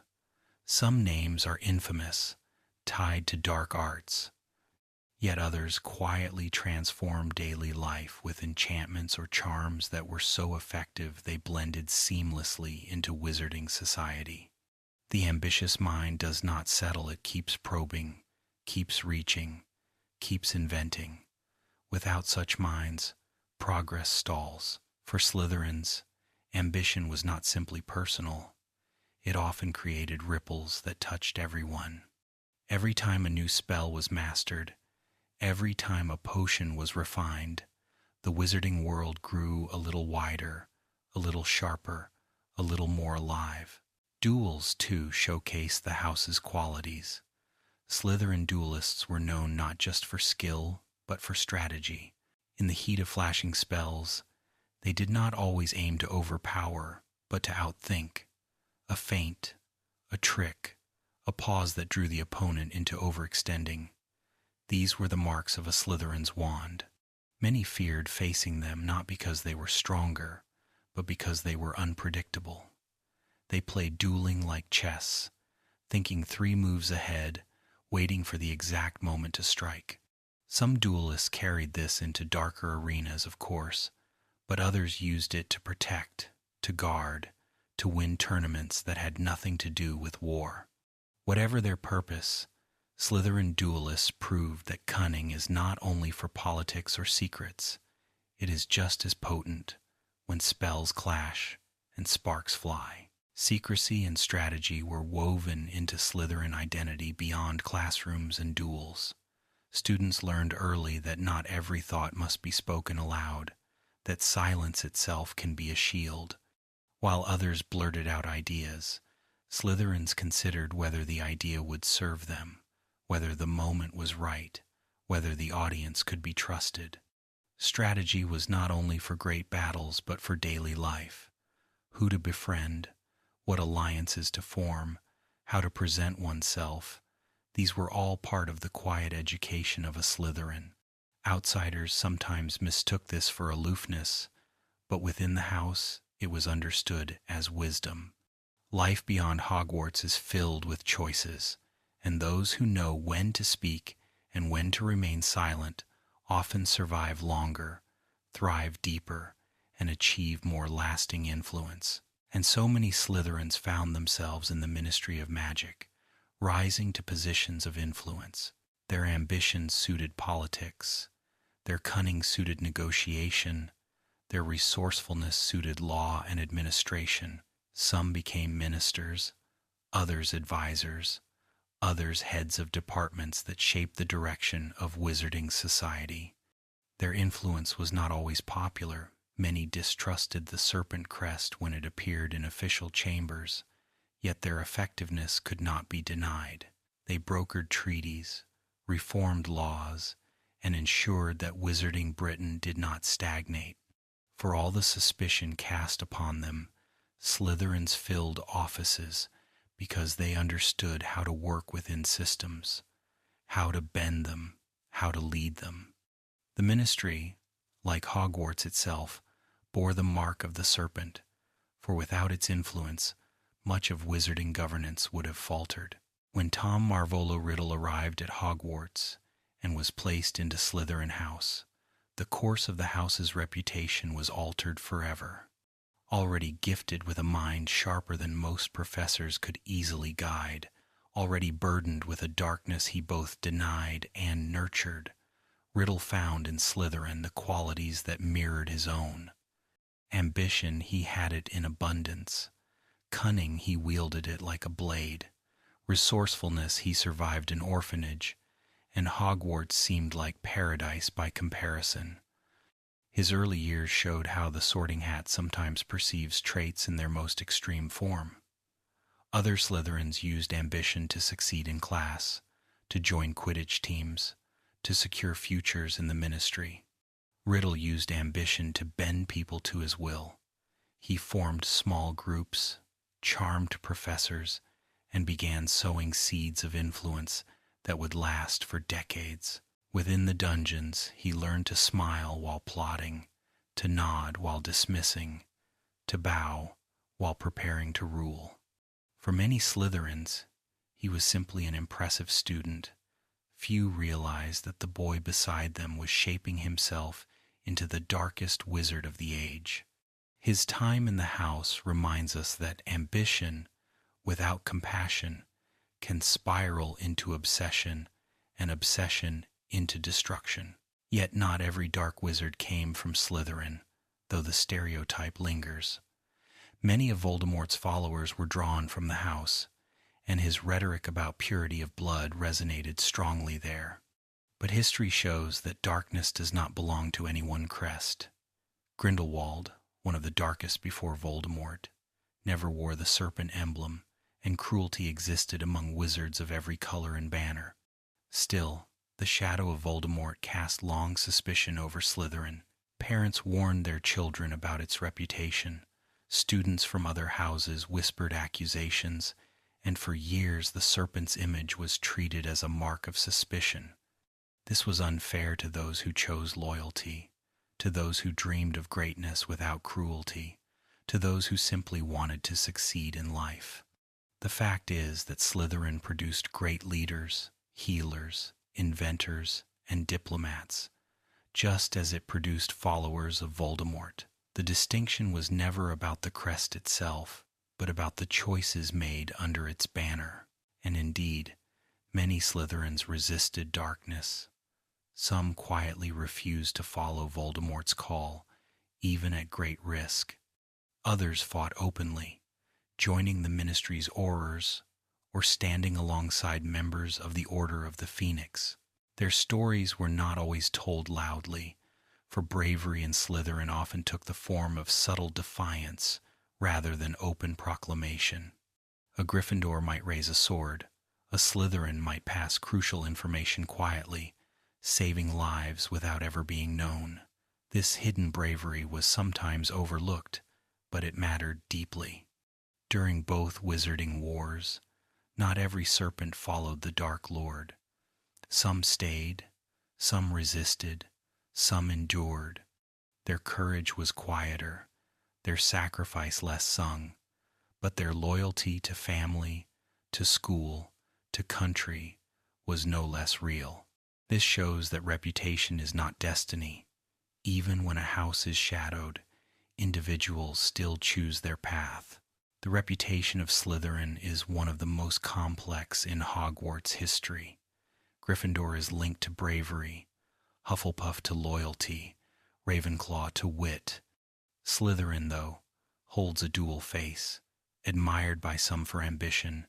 Some names are infamous, tied to dark arts, yet others quietly transformed daily life with enchantments or charms that were so effective they blended seamlessly into wizarding society. The ambitious mind does not settle, it keeps probing, keeps reaching, keeps inventing. Without such minds, progress stalls. For Slytherins, ambition was not simply personal. It often created ripples that touched everyone. Every time a new spell was mastered, every time a potion was refined, the wizarding world grew a little wider, a little sharper, a little more alive. Duels, too, showcased the house's qualities. Slytherin duelists were known not just for skill, but for strategy. In the heat of flashing spells, they did not always aim to overpower, but to outthink. A feint, a trick, a pause that drew the opponent into overextending. These were the marks of a Slytherin's wand. Many feared facing them not because they were stronger, but because they were unpredictable. They played dueling like chess, thinking 3 moves ahead, waiting for the exact moment to strike. Some duelists carried this into darker arenas, of course, but others used it to protect, to guard, to win tournaments that had nothing to do with war. Whatever their purpose, Slytherin duelists proved that cunning is not only for politics or secrets, it is just as potent when spells clash and sparks fly. Secrecy and strategy were woven into Slytherin identity beyond classrooms and duels. Students learned early that not every thought must be spoken aloud, that silence itself can be a shield. While others blurted out ideas, Slytherins considered whether the idea would serve them, whether the moment was right, whether the audience could be trusted. Strategy was not only for great battles but for daily life. Who to befriend, what alliances to form, how to present oneself, these were all part of the quiet education of a Slytherin. Outsiders sometimes mistook this for aloofness, but within the house it was understood as wisdom. Life beyond Hogwarts is filled with choices, and those who know when to speak and when to remain silent often survive longer, thrive deeper, and achieve more lasting influence. And so many Slytherins found themselves in the Ministry of Magic, rising to positions of influence. Their ambitions suited politics, their cunning suited negotiation, their resourcefulness suited law and administration. Some became ministers, others advisors, others heads of departments that shaped the direction of wizarding society. Their influence was not always popular. Many distrusted the serpent crest when it appeared in official chambers, yet their effectiveness could not be denied. They brokered treaties, reformed laws, and ensured that wizarding Britain did not stagnate. For all the suspicion cast upon them, Slytherins filled offices because they understood how to work within systems, how to bend them, how to lead them. The ministry, like Hogwarts itself, bore the mark of the serpent, for without its influence, much of wizarding governance would have faltered. When Tom Marvolo Riddle arrived at Hogwarts and was placed into Slytherin House, the course of the house's reputation was altered forever. Already gifted with a mind sharper than most professors could easily guide, already burdened with a darkness he both denied and nurtured, Riddle found in Slytherin the qualities that mirrored his own. Ambition, he had it in abundance. Cunning, he wielded it like a blade. Resourcefulness, he survived an orphanage, and Hogwarts seemed like paradise by comparison. His early years showed how the Sorting Hat sometimes perceives traits in their most extreme form. Other Slytherins used ambition to succeed in class, to join Quidditch teams, to secure futures in the ministry. Riddle used ambition to bend people to his will. He formed small groups, charmed professors, and began sowing seeds of influence that would last for decades. Within the dungeons, he learned to smile while plotting, to nod while dismissing, to bow while preparing to rule. For many Slytherins, he was simply an impressive student. Few realized that the boy beside them was shaping himself into the darkest wizard of the age. His time in the house reminds us that ambition, without compassion, can spiral into obsession, and obsession into destruction. Yet not every dark wizard came from Slytherin, though the stereotype lingers. Many of Voldemort's followers were drawn from the house, and his rhetoric about purity of blood resonated strongly there. But history shows that darkness does not belong to any one crest. Grindelwald, one of the darkest before Voldemort, never wore the serpent emblem, and cruelty existed among wizards of every color and banner. Still, the shadow of Voldemort cast long suspicion over Slytherin. Parents warned their children about its reputation. Students from other houses whispered accusations, and for years the serpent's image was treated as a mark of suspicion. This was unfair to those who chose loyalty, to those who dreamed of greatness without cruelty, to those who simply wanted to succeed in life. The The fact is that Slytherin produced great leaders, healers, inventors, and diplomats, just as it produced followers of Voldemort. The distinction was never about the crest itself, but about the choices made under its banner. And indeed, many Slytherins resisted darkness. Some quietly refused to follow Voldemort's call, even at great risk. Others fought openly, joining the Ministry's Aurors or standing alongside members of the Order of the Phoenix. Their stories were not always told loudly, for bravery in Slytherin often took the form of subtle defiance rather than open proclamation. A Gryffindor might raise a sword, a Slytherin might pass crucial information quietly, saving lives without ever being known. This hidden bravery was sometimes overlooked, but it mattered deeply. During both wizarding wars, not every serpent followed the Dark Lord. Some stayed, some resisted, some endured. Their courage was quieter, their sacrifice less sung, but their loyalty to family, to school, to country was no less real. This shows that reputation is not destiny. Even when a house is shadowed, individuals still choose their path. The reputation of Slytherin is one of the most complex in Hogwarts history. Gryffindor is linked to bravery, Hufflepuff to loyalty, Ravenclaw to wit. Slytherin, though, holds a dual face, admired by some for ambition,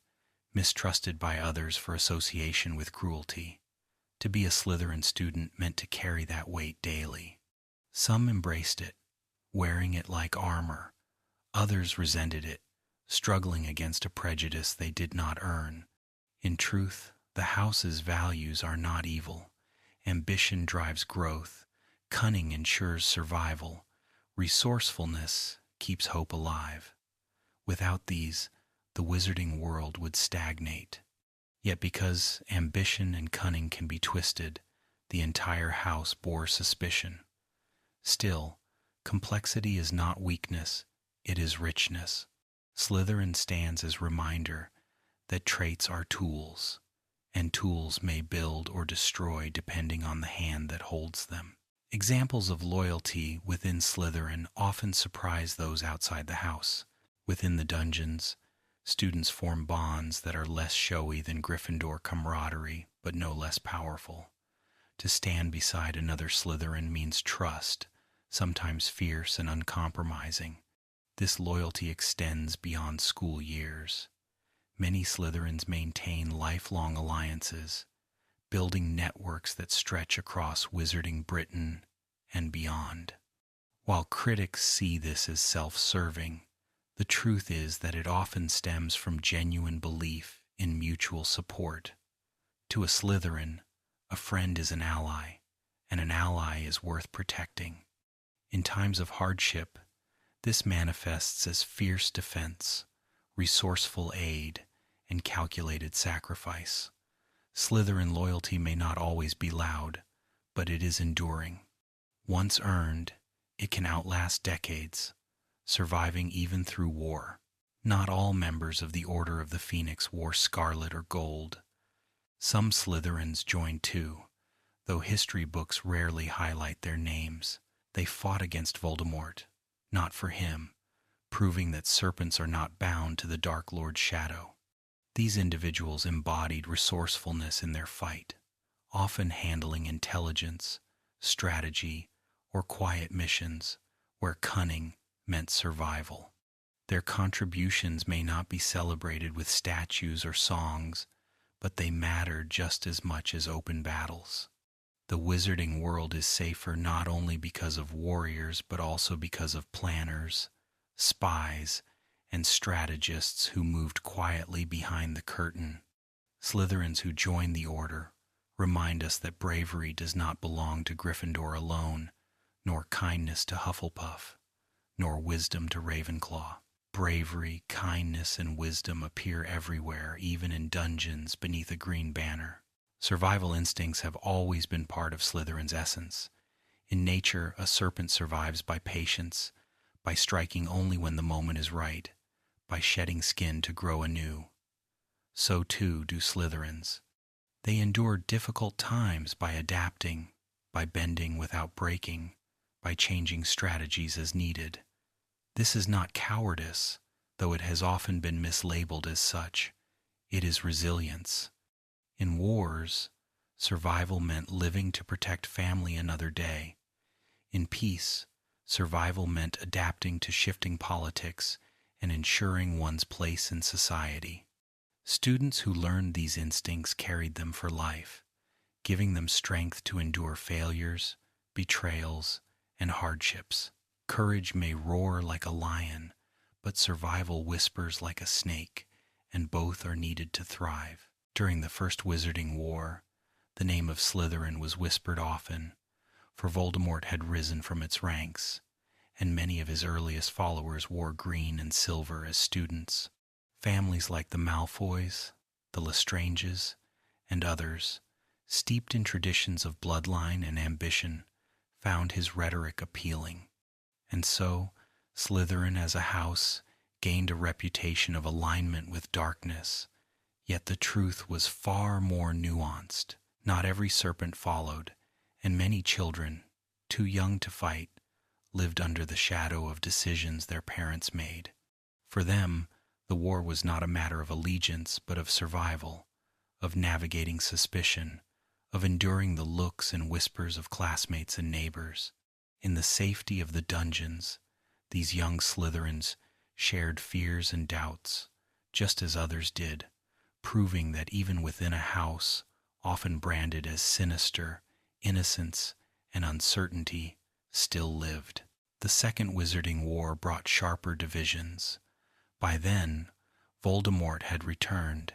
mistrusted by others for association with cruelty. To be a Slytherin student meant to carry that weight daily. Some embraced it, wearing it like armor. Others resented it, struggling against a prejudice they did not earn. In truth, the house's values are not evil. Ambition drives growth, cunning ensures survival, resourcefulness keeps hope alive. Without these, the wizarding world would stagnate. Yet because ambition and cunning can be twisted, the entire house bore suspicion. Still, complexity is not weakness, it is richness. Slytherin stands as reminder that traits are tools, and tools may build or destroy depending on the hand that holds them. Examples of loyalty within Slytherin often surprise those outside the house. Within the dungeons, students form bonds that are less showy than Gryffindor camaraderie, but no less powerful. To stand beside another Slytherin means trust, sometimes fierce and uncompromising. This loyalty extends beyond school years. Many Slytherins maintain lifelong alliances, building networks that stretch across wizarding Britain and beyond. While critics see this as self-serving, the truth is that it often stems from genuine belief in mutual support. To a Slytherin, a friend is an ally, and an ally is worth protecting. In times of hardship, this manifests as fierce defense, resourceful aid, and calculated sacrifice. Slytherin loyalty may not always be loud, but it is enduring. Once earned, it can outlast decades, surviving even through war. Not all members of the Order of the Phoenix wore scarlet or gold. Some Slytherins joined too, though history books rarely highlight their names. They fought against Voldemort, not for him, proving that serpents are not bound to the Dark Lord's shadow. These individuals embodied resourcefulness in their fight, often handling intelligence, strategy, or quiet missions where cunning meant survival. Their contributions may not be celebrated with statues or songs, but they matter just as much as open battles. The wizarding world is safer not only because of warriors, but also because of planners, spies, and strategists who moved quietly behind the curtain. Slytherins who join the Order remind us that bravery does not belong to Gryffindor alone, nor kindness to Hufflepuff, nor wisdom to Ravenclaw. Bravery, kindness, and wisdom appear everywhere, even in dungeons beneath a green banner. Survival instincts have always been part of Slytherin's essence. In nature, a serpent survives by patience, by striking only when the moment is right, by shedding skin to grow anew. so too do Slytherins. They endure difficult times by adapting, by bending without breaking, by changing strategies as needed. This is not cowardice, though it has often been mislabeled as such. It is resilience. In wars, survival meant living to protect family another day. In peace, survival meant adapting to shifting politics and ensuring one's place in society. Students who learned these instincts carried them for life, giving them strength to endure failures, betrayals, and hardships. Courage may roar like a lion, but survival whispers like a snake, and both are needed to thrive. During the First Wizarding War, the name of Slytherin was whispered often, for Voldemort had risen from its ranks, and many of his earliest followers wore green and silver as students. Families like the Malfoys, the Lestranges, and others, steeped in traditions of bloodline and ambition, found his rhetoric appealing. And so, Slytherin as a house gained a reputation of alignment with darkness, yet the truth was far more nuanced. Not every serpent followed, and many children, too young to fight, lived under the shadow of decisions their parents made. For them, the war was not a matter of allegiance, but of survival, of navigating suspicion, of enduring the looks and whispers of classmates and neighbors. In the safety of the dungeons, these young Slytherins shared fears and doubts, just as others did, proving that even within a house, often branded as sinister, innocence and uncertainty still lived. The Second Wizarding War brought sharper divisions. By then, Voldemort had returned,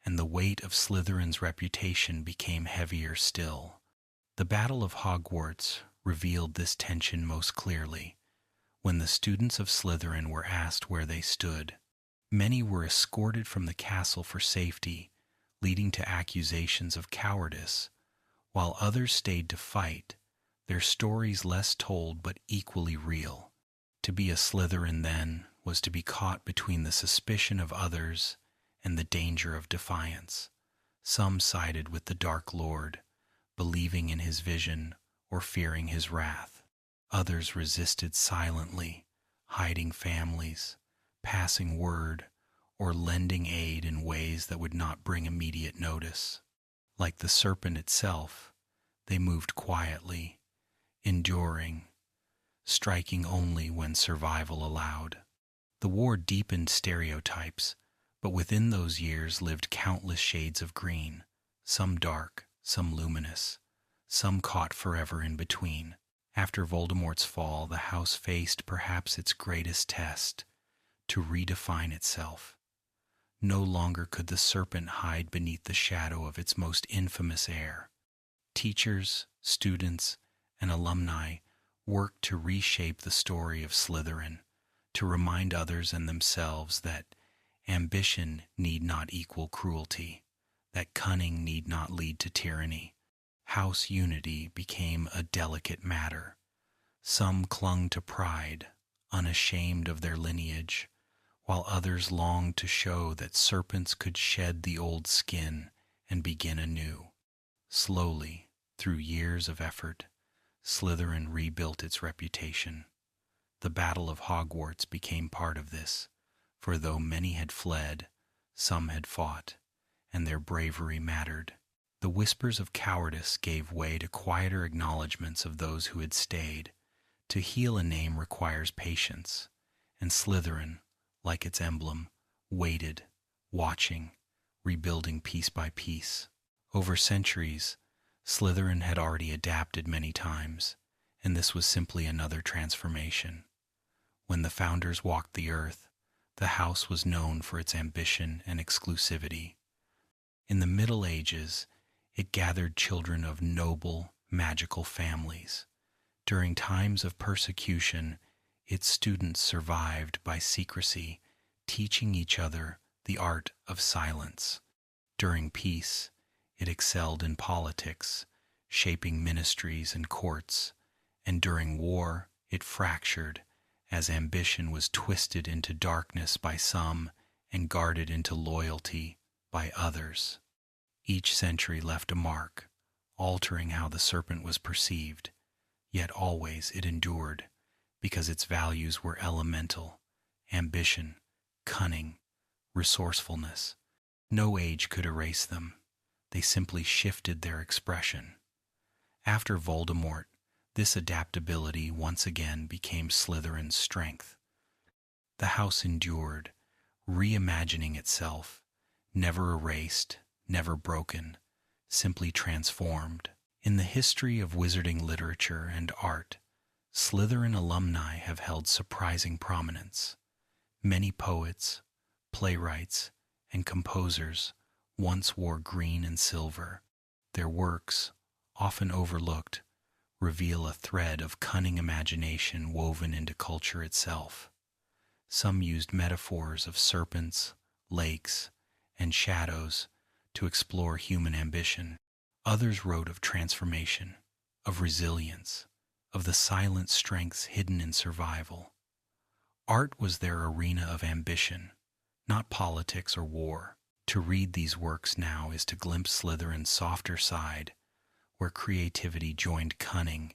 and the weight of Slytherin's reputation became heavier still. The Battle of Hogwarts revealed this tension most clearly. When the students of Slytherin were asked where they stood, many were escorted from the castle for safety, leading to accusations of cowardice, while others stayed to fight, their stories less told but equally real. To be a Slytherin then was to be caught between the suspicion of others and the danger of defiance. Some sided with the Dark Lord, believing in his vision or fearing his wrath. Others resisted silently, hiding families, passing word, or lending aid in ways that would not bring immediate notice. Like the serpent itself, they moved quietly, enduring, striking only when survival allowed. The war deepened stereotypes, but within those years lived countless shades of green, some dark, some luminous, some caught forever in between. After Voldemort's fall, the house faced perhaps its greatest test, to redefine itself. No longer could the serpent hide beneath the shadow of its most infamous heir. Teachers, students, and alumni worked to reshape the story of Slytherin, to remind others and themselves that ambition need not equal cruelty, that cunning need not lead to tyranny. House unity became a delicate matter. Some clung to pride, unashamed of their lineage, while others longed to show that serpents could shed the old skin and begin anew. Slowly, through years of effort, Slytherin rebuilt its reputation. The Battle of Hogwarts became part of this, for though many had fled, some had fought, and their bravery mattered. The whispers of cowardice gave way to quieter acknowledgments of those who had stayed. To heal a name requires patience, and Slytherin, like its emblem, waited, watching, rebuilding piece by piece. Over centuries, Slytherin had already adapted many times, and this was simply another transformation. When the founders walked the earth, the house was known for its ambition and exclusivity. In the Middle Ages, it gathered children of noble, magical families. During times of persecution, its students survived by secrecy, teaching each other the art of silence. During peace, it excelled in politics, shaping ministries and courts, and during war, it fractured, as ambition was twisted into darkness by some and guarded into loyalty by others. Each century left a mark, altering how the serpent was perceived, yet always it endured, because its values were elemental: ambition, cunning, resourcefulness. No age could erase them. They simply shifted their expression. After Voldemort, this adaptability once again became Slytherin's strength. The house endured, reimagining itself, never erased, never broken, simply transformed. In the history of wizarding literature and art, Slytherin alumni have held surprising prominence. Many poets, playwrights, and composers once wore green and silver. Their works, often overlooked, reveal a thread of cunning imagination woven into culture itself. Some used metaphors of serpents, lakes, and shadows to explore human ambition. Others wrote of transformation, of resilience, of the silent strengths hidden in survival. Art was their arena of ambition, not politics or war. To read these works now is to glimpse Slytherin's softer side, where creativity joined cunning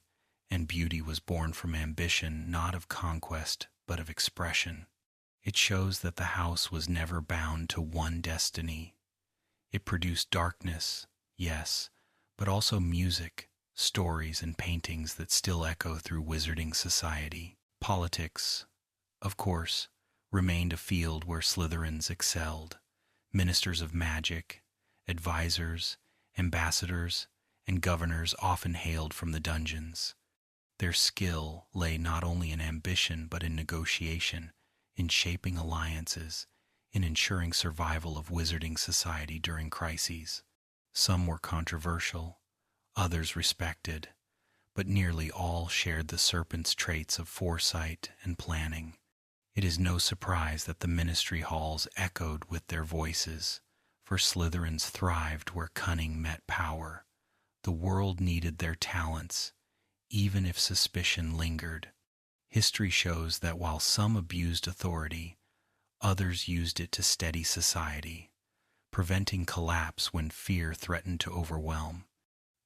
and beauty was born from ambition, not of conquest, but of expression. It shows that the house was never bound to one destiny. It produced darkness, yes, but also music, stories, and paintings that still echo through wizarding society. Politics, of course, remained a field where Slytherins excelled. Ministers of magic, advisors, ambassadors, and governors often hailed from the dungeons. Their skill lay not only in ambition but in negotiation, in shaping alliances, in ensuring survival of wizarding society during crises. Some were controversial, others respected, but nearly all shared the serpent's traits of foresight and planning. It is no surprise that the ministry halls echoed with their voices, for Slytherins thrived where cunning met power. The world needed their talents, even if suspicion lingered. History shows that while some abused authority, others used it to steady society, preventing collapse when fear threatened to overwhelm.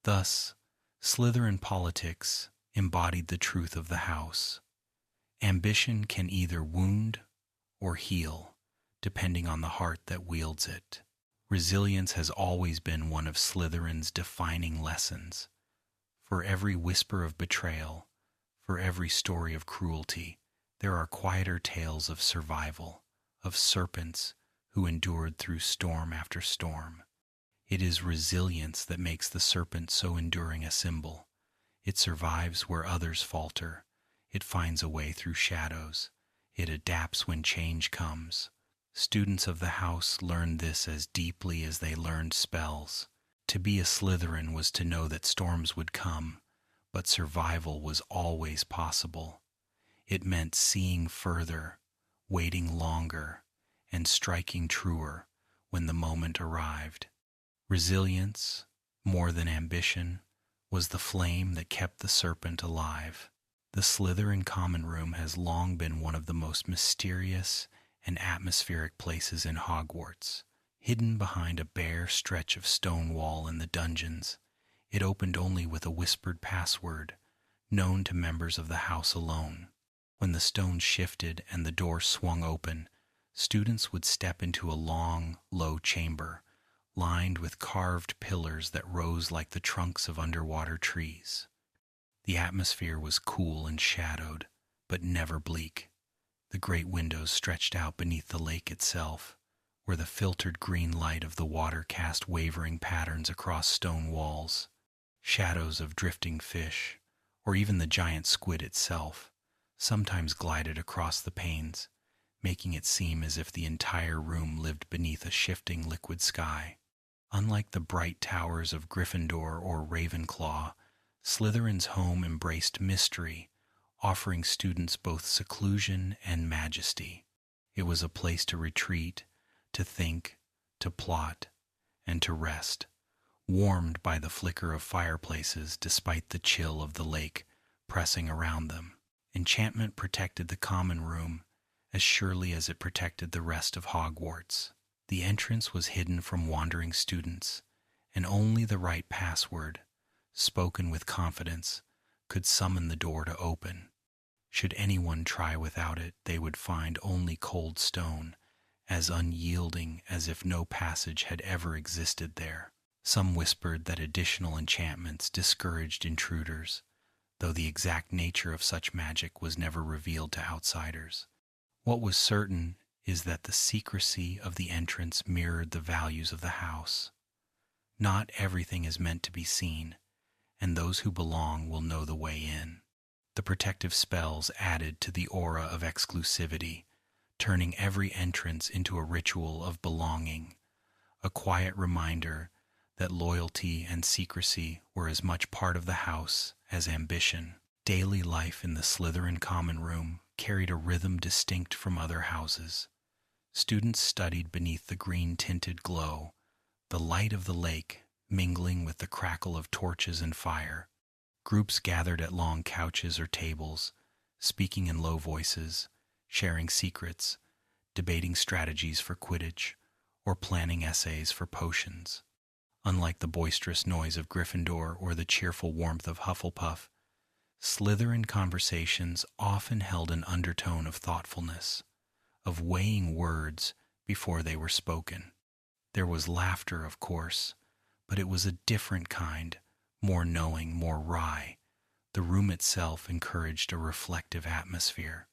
Thus, Slytherin politics embodied the truth of the house. Ambition can either wound or heal, depending on the heart that wields it. Resilience has always been one of Slytherin's defining lessons. For every whisper of betrayal, for every story of cruelty, there are quieter tales of survival, of serpents who endured through storm after storm. It is resilience that makes the serpent so enduring a symbol. It survives where others falter. It finds a way through shadows. It adapts when change comes. Students of the house learned this as deeply as they learned spells. To be a Slytherin was to know that storms would come, but survival was always possible. It meant seeing further, waiting longer, and striking truer when the moment arrived. Resilience, more than ambition, was the flame that kept the serpent alive. The Slytherin common room has long been one of the most mysterious and atmospheric places in Hogwarts. Hidden behind a bare stretch of stone wall in the dungeons, it opened only with a whispered password, known to members of the house alone. When the stone shifted and the door swung open, students would step into a long, low chamber, lined with carved pillars that rose like the trunks of underwater trees. The atmosphere was cool and shadowed, but never bleak. The great windows stretched out beneath the lake itself, where the filtered green light of the water cast wavering patterns across stone walls. Shadows of drifting fish, or even the giant squid itself, sometimes glided across the panes, making it seem as if the entire room lived beneath a shifting liquid sky. Unlike the bright towers of Gryffindor or Ravenclaw, Slytherin's home embraced mystery, offering students both seclusion and majesty. It was a place to retreat, to think, to plot, and to rest, warmed by the flicker of fireplaces despite the chill of the lake pressing around them. Enchantment protected the common room as surely as it protected the rest of Hogwarts. The entrance was hidden from wandering students, and only the right password, spoken with confidence, could summon the door to open. Should anyone try without it, they would find only cold stone, as unyielding as if no passage had ever existed there. Some whispered that additional enchantments discouraged intruders, though the exact nature of such magic was never revealed to outsiders. What was certain is that the secrecy of the entrance mirrored the values of the house. Not everything is meant to be seen, and those who belong will know the way in. The protective spells added to the aura of exclusivity, turning every entrance into a ritual of belonging, a quiet reminder that loyalty and secrecy were as much part of the house as ambition. Daily life in the Slytherin common room carried a rhythm distinct from other houses. Students studied beneath the green-tinted glow, the light of the lake mingling with the crackle of torches and fire. Groups gathered at long couches or tables, speaking in low voices, sharing secrets, debating strategies for Quidditch, or planning essays for potions. Unlike the boisterous noise of Gryffindor or the cheerful warmth of Hufflepuff, Slytherin conversations often held an undertone of thoughtfulness, of weighing words before they were spoken. There was laughter, of course, but it was a different kind, more knowing, more wry. The room itself encouraged a reflective atmosphere.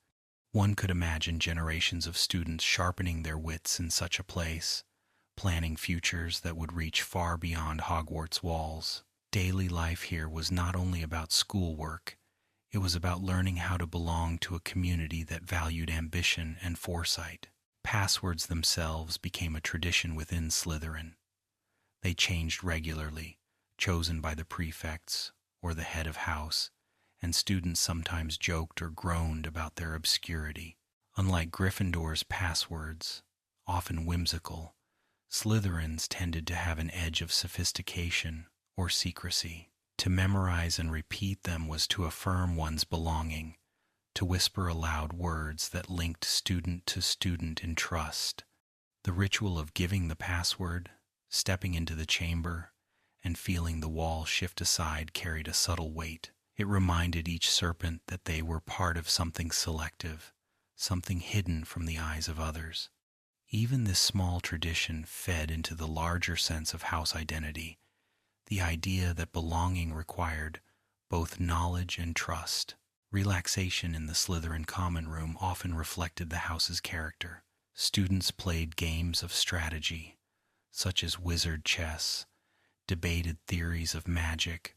One could imagine generations of students sharpening their wits in such a place, planning futures that would reach far beyond Hogwarts walls. Daily life here was not only about schoolwork, it was about learning how to belong to a community that valued ambition and foresight. Passwords themselves became a tradition within Slytherin. They changed regularly, chosen by the prefects or the head of house, and students sometimes joked or groaned about their obscurity. Unlike Gryffindor's passwords, often whimsical, Slytherins tended to have an edge of sophistication or secrecy. To memorize and repeat them was to affirm one's belonging, to whisper aloud words that linked student to student in trust. The ritual of giving the password, stepping into the chamber, and feeling the wall shift aside carried a subtle weight. It reminded each serpent that they were part of something selective, something hidden from the eyes of others. Even this small tradition fed into the larger sense of house identity, the idea that belonging required both knowledge and trust. Relaxation in the Slytherin common room often reflected the house's character. Students played games of strategy, such as wizard chess, debated theories of magic,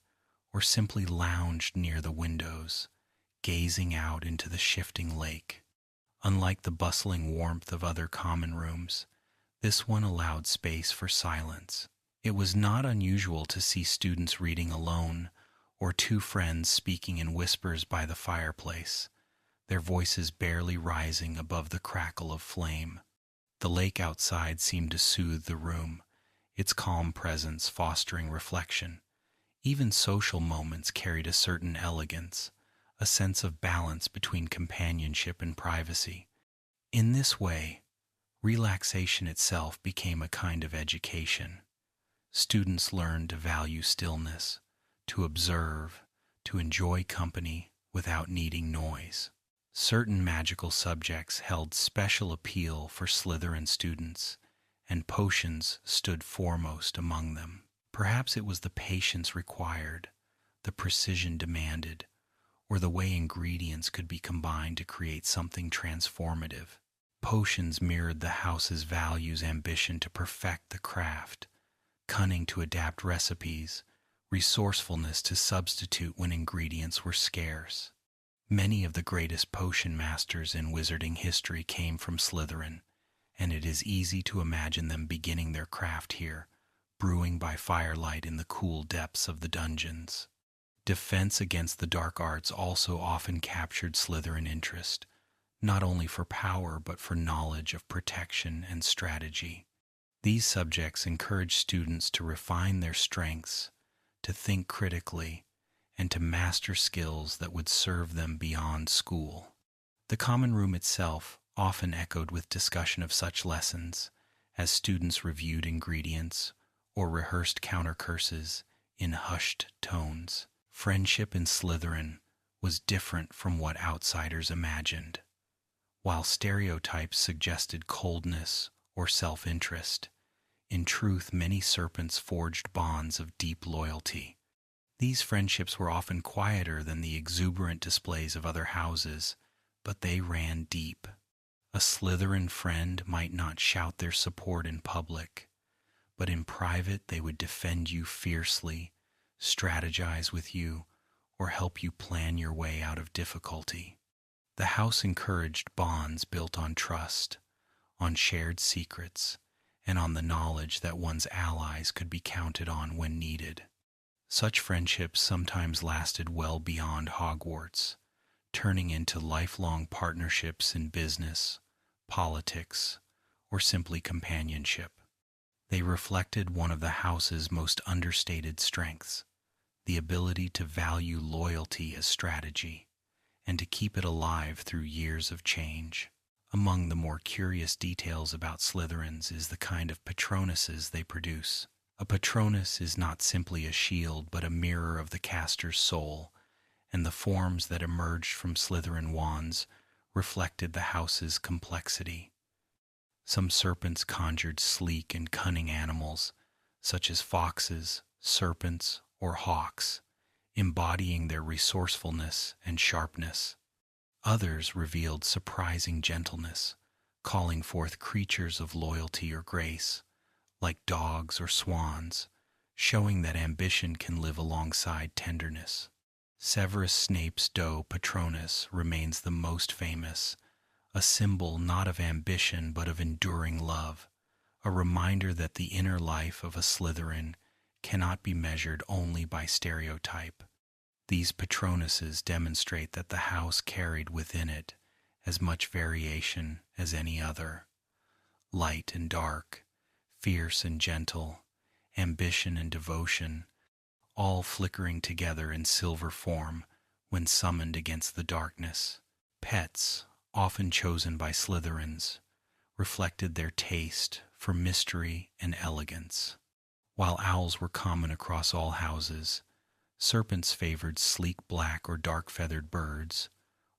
or simply lounged near the windows, gazing out into the shifting lake. Unlike the bustling warmth of other common rooms, this one allowed space for silence. It was not unusual to see students reading alone, or two friends speaking in whispers by the fireplace, their voices barely rising above the crackle of flame. The lake outside seemed to soothe the room, its calm presence fostering reflection. Even social moments carried a certain elegance, a sense of balance between companionship and privacy. In this way, relaxation itself became a kind of education. Students learned to value stillness, to observe, to enjoy company without needing noise. Certain magical subjects held special appeal for Slytherin students, and potions stood foremost among them. Perhaps it was the patience required, the precision demanded, or the way ingredients could be combined to create something transformative. Potions mirrored the house's values' ambition to perfect the craft, cunning to adapt recipes, resourcefulness to substitute when ingredients were scarce. Many of the greatest potion masters in wizarding history came from Slytherin, and it is easy to imagine them beginning their craft here, brewing by firelight in the cool depths of the dungeons. Defense against the dark arts also often captured Slytherin interest, not only for power but for knowledge of protection and strategy. These subjects encourage students to refine their strengths, to think critically, and to master skills that would serve them beyond school. The common room itself often echoed with discussion of such lessons, as students reviewed ingredients or rehearsed counter-curses in hushed tones. Friendship in Slytherin was different from what outsiders imagined. While stereotypes suggested coldness or self-interest, in truth many serpents forged bonds of deep loyalty. These friendships were often quieter than the exuberant displays of other houses, but they ran deep. A Slytherin friend might not shout their support in public, but in private they would defend you fiercely, strategize with you, or help you plan your way out of difficulty. The house encouraged bonds built on trust, on shared secrets, and on the knowledge that one's allies could be counted on when needed. Such friendships sometimes lasted well beyond Hogwarts, turning into lifelong partnerships in business, politics, or simply companionship. They reflected one of the house's most understated strengths, the ability to value loyalty as strategy, and to keep it alive through years of change. Among the more curious details about Slytherins is the kind of patronuses they produce. A patronus is not simply a shield, but a mirror of the caster's soul, and the forms that emerged from Slytherin wands reflected the house's complexity. Some serpents conjured sleek and cunning animals, such as foxes, serpents, or hawks, embodying their resourcefulness and sharpness. Others revealed surprising gentleness, calling forth creatures of loyalty or grace, like dogs or swans, showing that ambition can live alongside tenderness. Severus Snape's doe Patronus remains the most famous, a symbol not of ambition but of enduring love, a reminder that the inner life of a Slytherin cannot be measured only by stereotype. These Patronuses demonstrate that the house carried within it as much variation as any other. Light and dark, fierce and gentle, ambition and devotion, all flickering together in silver form when summoned against the darkness. Pets, often chosen by Slytherins, reflected their taste for mystery and elegance. While owls were common across all houses, serpents favored sleek black or dark-feathered birds,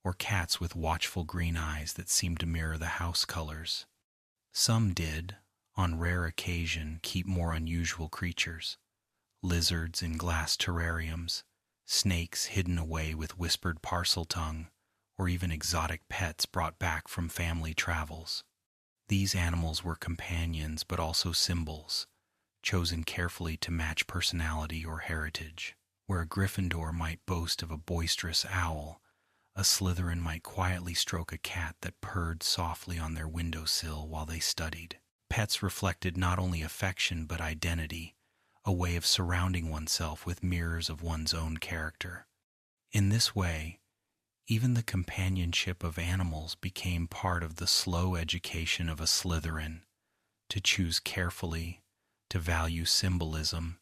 or cats with watchful green eyes that seemed to mirror the house colors. Some did, on rare occasion, keep more unusual creatures, lizards in glass terrariums, snakes hidden away with whispered parcel tongue, or even exotic pets brought back from family travels. These animals were companions but also symbols, chosen carefully to match personality or heritage. Where a Gryffindor might boast of a boisterous owl, a Slytherin might quietly stroke a cat that purred softly on their windowsill while they studied. Pets reflected not only affection but identity, a way of surrounding oneself with mirrors of one's own character. In this way, even the companionship of animals became part of the slow education of a Slytherin, to choose carefully, to value symbolism,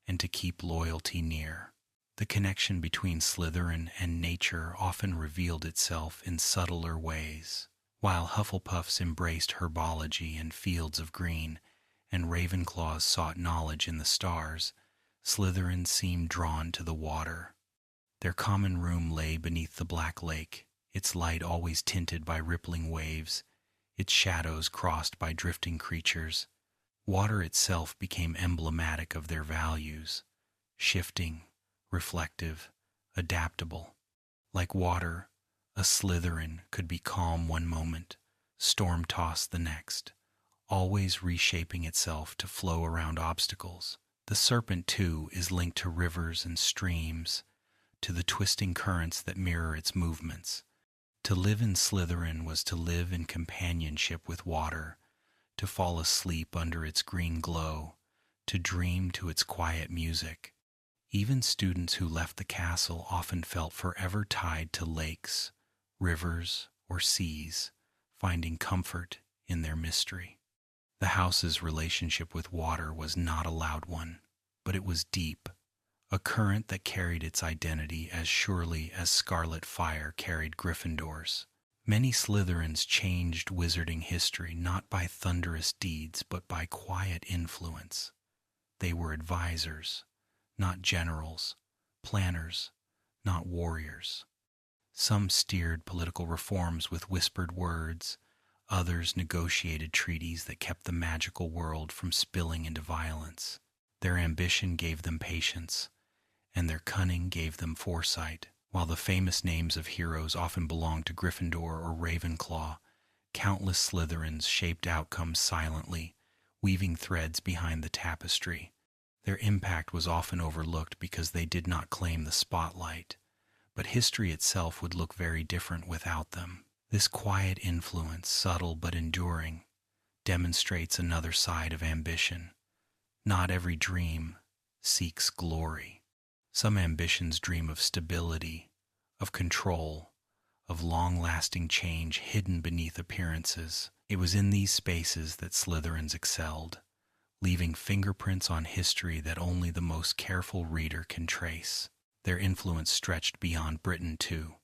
and to keep loyalty near. The connection between Slytherin and nature often revealed itself in subtler ways. While Hufflepuffs embraced herbology and fields of green, and Ravenclaws sought knowledge in the stars, Slytherins seemed drawn to the water. Their common room lay beneath the Black Lake, its light always tinted by rippling waves, its shadows crossed by drifting creatures. Water itself became emblematic of their values, shifting, reflective, adaptable. Like water, a Slytherin could be calm one moment, storm-tossed the next, always reshaping itself to flow around obstacles. The serpent, too, is linked to rivers and streams, to the twisting currents that mirror its movements. To live in Slytherin was to live in companionship with water, to fall asleep under its green glow, to dream to its quiet music. Even students who left the castle often felt forever tied to lakes, rivers, or seas, finding comfort in their mystery. The house's relationship with water was not a loud one, but it was deep, a current that carried its identity as surely as scarlet fire carried Gryffindor's. Many Slytherins changed wizarding history not by thunderous deeds but by quiet influence. They were advisors, not generals, planners, not warriors. Some steered political reforms with whispered words, others negotiated treaties that kept the magical world from spilling into violence. Their ambition gave them patience, and their cunning gave them foresight. While the famous names of heroes often belonged to Gryffindor or Ravenclaw, countless Slytherins shaped outcomes silently, weaving threads behind the tapestry. Their impact was often overlooked because they did not claim the spotlight, but history itself would look very different without them. This quiet influence, subtle but enduring, demonstrates another side of ambition. Not every dream seeks glory. Some ambitions dream of stability, of control, of long-lasting change hidden beneath appearances. It was in these spaces that Slytherins excelled, leaving fingerprints on history that only the most careful reader can trace. Their influence stretched beyond Britain, too.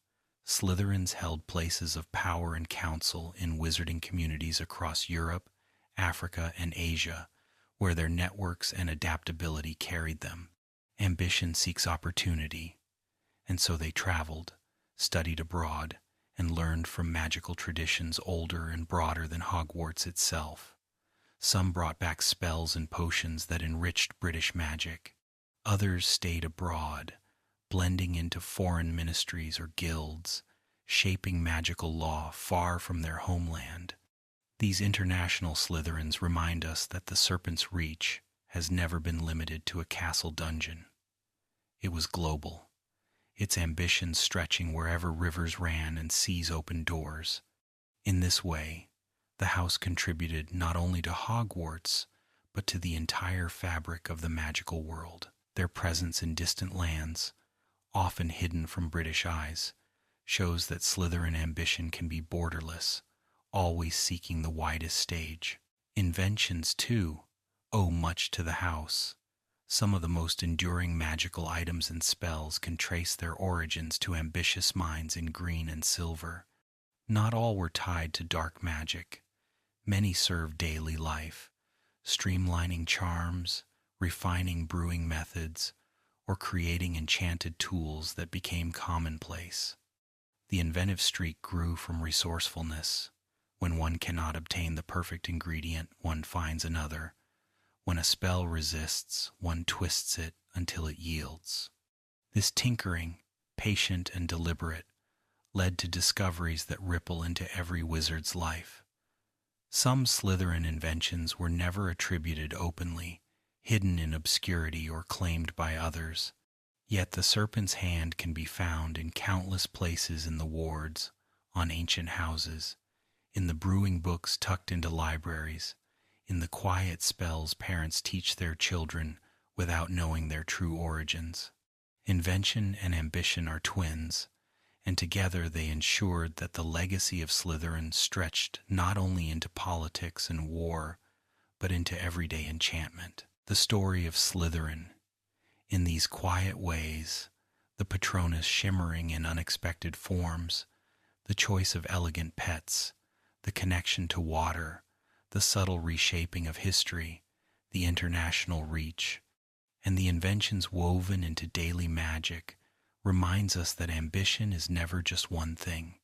Slytherins held places of power and counsel in wizarding communities across Europe, Africa, and Asia, where their networks and adaptability carried them. Ambition seeks opportunity, and so they traveled, studied abroad, and learned from magical traditions older and broader than Hogwarts itself. Some brought back spells and potions that enriched British magic. Others stayed abroad, blending into foreign ministries or guilds, shaping magical law far from their homeland. These international Slytherins remind us that the serpent's reach has never been limited to a castle dungeon. It was global, its ambitions stretching wherever rivers ran and seas opened doors. In this way, the house contributed not only to Hogwarts, but to the entire fabric of the magical world. Their presence in distant lands, often hidden from British eyes, shows that Slytherin ambition can be borderless, always seeking the widest stage. Inventions, too, owe much to the house. Some of the most enduring magical items and spells can trace their origins to ambitious minds in green and silver. Not all were tied to dark magic. Many served daily life, streamlining charms, refining brewing methods, or creating enchanted tools that became commonplace. The inventive streak grew from resourcefulness. When one cannot obtain the perfect ingredient, one finds another. When a spell resists, one twists it until it yields. This tinkering, patient and deliberate, led to discoveries that ripple into every wizard's life. Some Slytherin inventions were never attributed openly, hidden in obscurity or claimed by others. Yet the serpent's hand can be found in countless places in the wards, on ancient houses, in the brewing books tucked into libraries, in the quiet spells parents teach their children without knowing their true origins. Invention and ambition are twins, and together they ensured that the legacy of Slytherin stretched not only into politics and war, but into everyday enchantment. The story of Slytherin, in these quiet ways, the Patronus shimmering in unexpected forms, the choice of elegant pets, the connection to water, the subtle reshaping of history, the international reach, and the inventions woven into daily magic reminds us that ambition is never just one thing.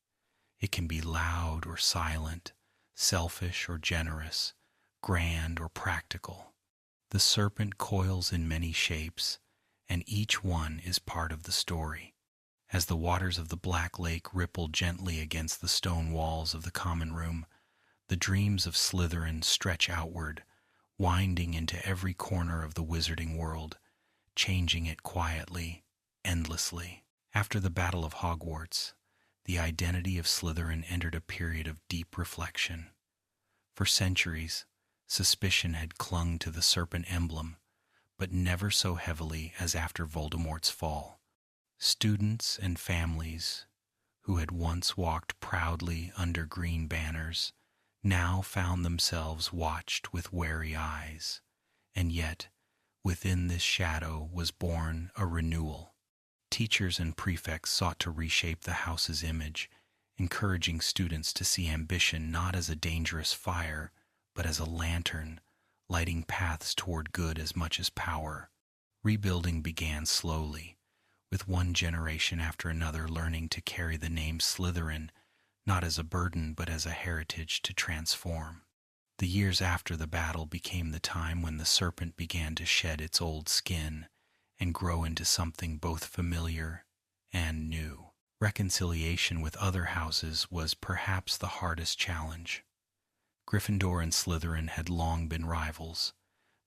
It can be loud or silent, selfish or generous, grand or practical. The serpent coils in many shapes, and each one is part of the story. As the waters of the Black Lake ripple gently against the stone walls of the common room, the dreams of Slytherin stretch outward, winding into every corner of the wizarding world, changing it quietly, endlessly. After the Battle of Hogwarts, the identity of Slytherin entered a period of deep reflection. For centuries, suspicion had clung to the serpent emblem, but never so heavily as after Voldemort's fall. Students and families, who had once walked proudly under green banners, now found themselves watched with wary eyes, and yet, within this shadow was born a renewal. Teachers and prefects sought to reshape the house's image, encouraging students to see ambition not as a dangerous fire, but as a lantern, lighting paths toward good as much as power. Rebuilding began slowly, with one generation after another learning to carry the name Slytherin not as a burden but as a heritage to transform. The years after the battle became the time when the serpent began to shed its old skin and grow into something both familiar and new. Reconciliation with other houses was perhaps the hardest challenge. Gryffindor and Slytherin had long been rivals,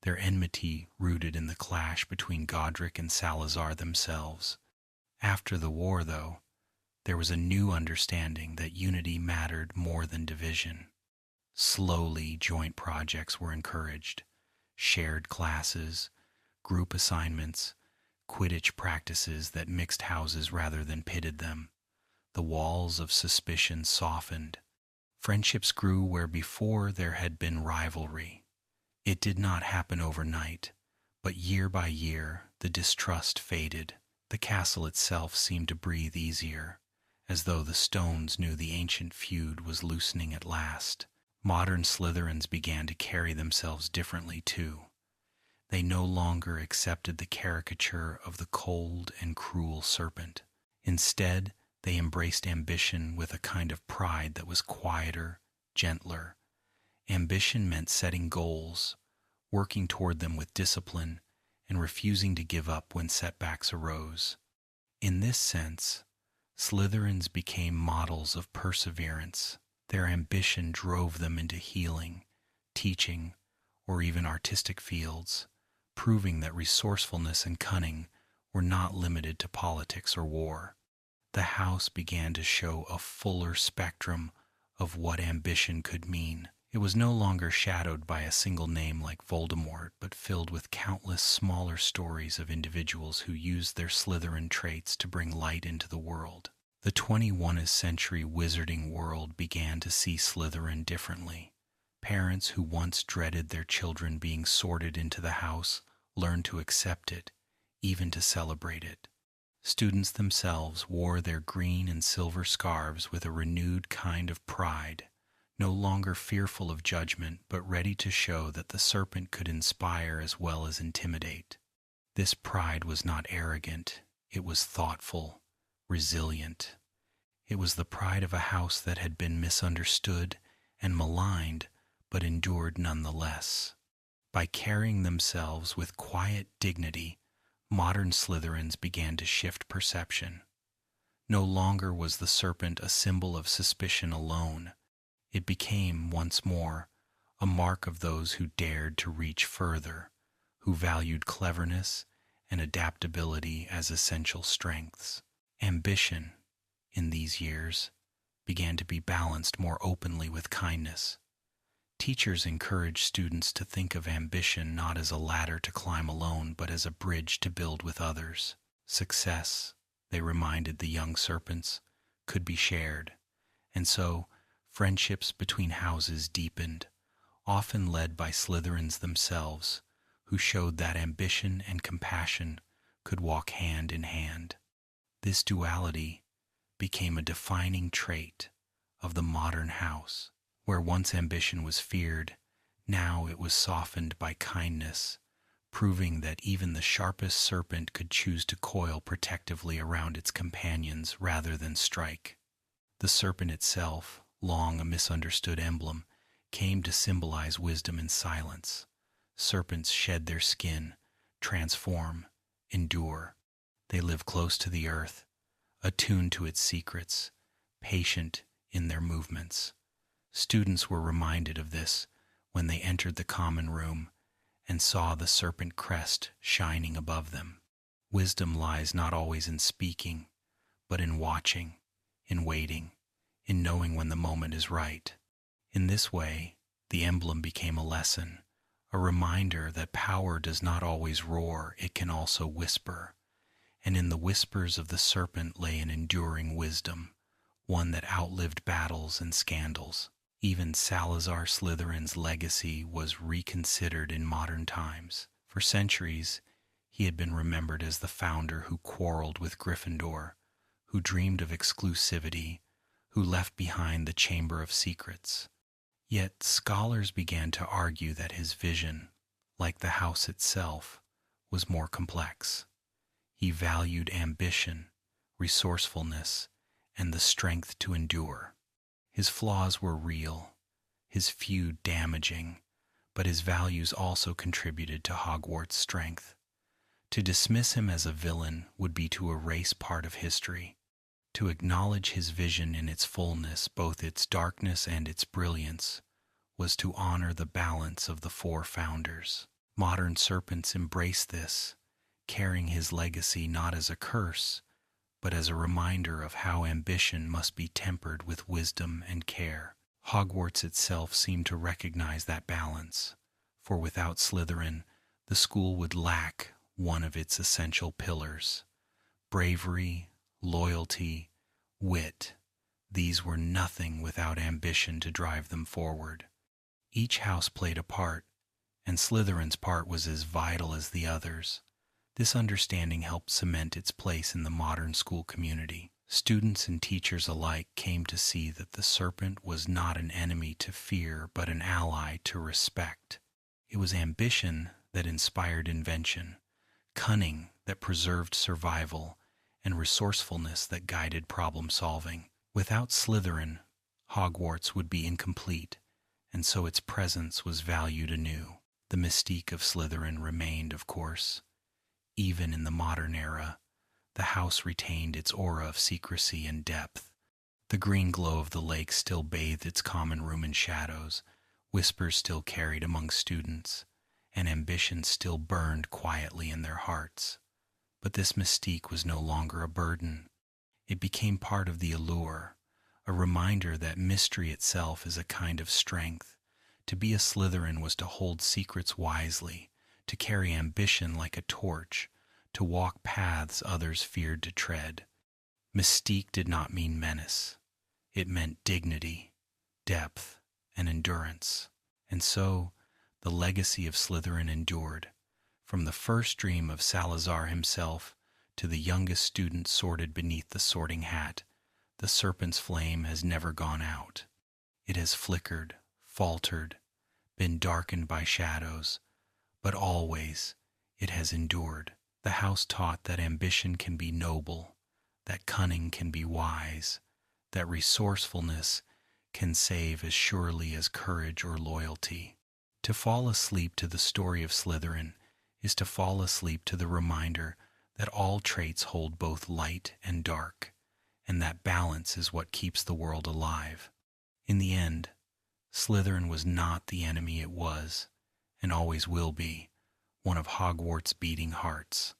their enmity rooted in the clash between Godric and Salazar themselves. After the war, though, there was a new understanding that unity mattered more than division. Slowly, joint projects were encouraged, shared classes, group assignments, Quidditch practices that mixed houses rather than pitted them. The walls of suspicion softened. Friendships grew where before there had been rivalry. It did not happen overnight, but year by year the distrust faded. The castle itself seemed to breathe easier, as though the stones knew the ancient feud was loosening at last. Modern Slytherins began to carry themselves differently too. They no longer accepted the caricature of the cold and cruel serpent. Instead, they embraced ambition with a kind of pride that was quieter, gentler. Ambition meant setting goals, working toward them with discipline, and refusing to give up when setbacks arose. In this sense, Slytherins became models of perseverance. Their ambition drove them into healing, teaching, or even artistic fields, proving that resourcefulness and cunning were not limited to politics or war. The house began to show a fuller spectrum of what ambition could mean. It was no longer shadowed by a single name like Voldemort, but filled with countless smaller stories of individuals who used their Slytherin traits to bring light into the world. The 21st century wizarding world began to see Slytherin differently. Parents who once dreaded their children being sorted into the house learned to accept it, even to celebrate it. Students themselves wore their green and silver scarves with a renewed kind of pride, no longer fearful of judgment, but ready to show that the serpent could inspire as well as intimidate. This pride was not arrogant, it was thoughtful, resilient. It was the pride of a house that had been misunderstood and maligned, but endured nonetheless. By carrying themselves with quiet dignity, modern Slytherins began to shift perception. No longer was the serpent a symbol of suspicion alone. It became, once more, a mark of those who dared to reach further, who valued cleverness and adaptability as essential strengths. Ambition, in these years, began to be balanced more openly with kindness. Teachers encouraged students to think of ambition not as a ladder to climb alone, but as a bridge to build with others. Success, they reminded the young serpents, could be shared, and so friendships between houses deepened, often led by Slytherins themselves, who showed that ambition and compassion could walk hand in hand. This duality became a defining trait of the modern house. Where once ambition was feared, now it was softened by kindness, proving that even the sharpest serpent could choose to coil protectively around its companions rather than strike. The serpent itself, long a misunderstood emblem, came to symbolize wisdom in silence. Serpents shed their skin, transform, endure. They live close to the earth, attuned to its secrets, patient in their movements. Students were reminded of this when they entered the common room and saw the serpent crest shining above them. Wisdom lies not always in speaking, but in watching, in waiting, in knowing when the moment is right. In this way, the emblem became a lesson, a reminder that power does not always roar, it can also whisper. And in the whispers of the serpent lay an enduring wisdom, one that outlived battles and scandals. Even Salazar Slytherin's legacy was reconsidered in modern times. For centuries, he had been remembered as the founder who quarreled with Gryffindor, who dreamed of exclusivity, who left behind the Chamber of Secrets. Yet scholars began to argue that his vision, like the house itself, was more complex. He valued ambition, resourcefulness, and the strength to endure. His flaws were real, his feud damaging, but his values also contributed to Hogwarts' strength. To dismiss him as a villain would be to erase part of history. To acknowledge his vision in its fullness, both its darkness and its brilliance, was to honor the balance of the four founders. Modern serpents embrace this, carrying his legacy not as a curse, but as a reminder of how ambition must be tempered with wisdom and care. Hogwarts itself seemed to recognize that balance, for without Slytherin, the school would lack one of its essential pillars. Bravery, loyalty, wit, these were nothing without ambition to drive them forward. Each house played a part, and Slytherin's part was as vital as the others. This understanding helped cement its place in the modern school community. Students and teachers alike came to see that the serpent was not an enemy to fear, but an ally to respect. It was ambition that inspired invention, cunning that preserved survival, and resourcefulness that guided problem-solving. Without Slytherin, Hogwarts would be incomplete, and so its presence was valued anew. The mystique of Slytherin remained, of course. Even in the modern era, the house retained its aura of secrecy and depth. The green glow of the lake still bathed its common room in shadows, whispers still carried among students, and ambition still burned quietly in their hearts. But this mystique was no longer a burden. It became part of the allure, a reminder that mystery itself is a kind of strength. To be a Slytherin was to hold secrets wisely, to carry ambition like a torch, to walk paths others feared to tread. Mystique did not mean menace. It meant dignity, depth, and endurance. And so, the legacy of Slytherin endured. From the first dream of Salazar himself to the youngest student sorted beneath the sorting hat, the serpent's flame has never gone out. It has flickered, faltered, been darkened by shadows, but always it has endured. The house taught that ambition can be noble, that cunning can be wise, that resourcefulness can save as surely as courage or loyalty. To fall asleep to the story of Slytherin is to fall asleep to the reminder that all traits hold both light and dark, and that balance is what keeps the world alive. In the end, Slytherin was not the enemy it was, and always will be, one of Hogwarts' beating hearts.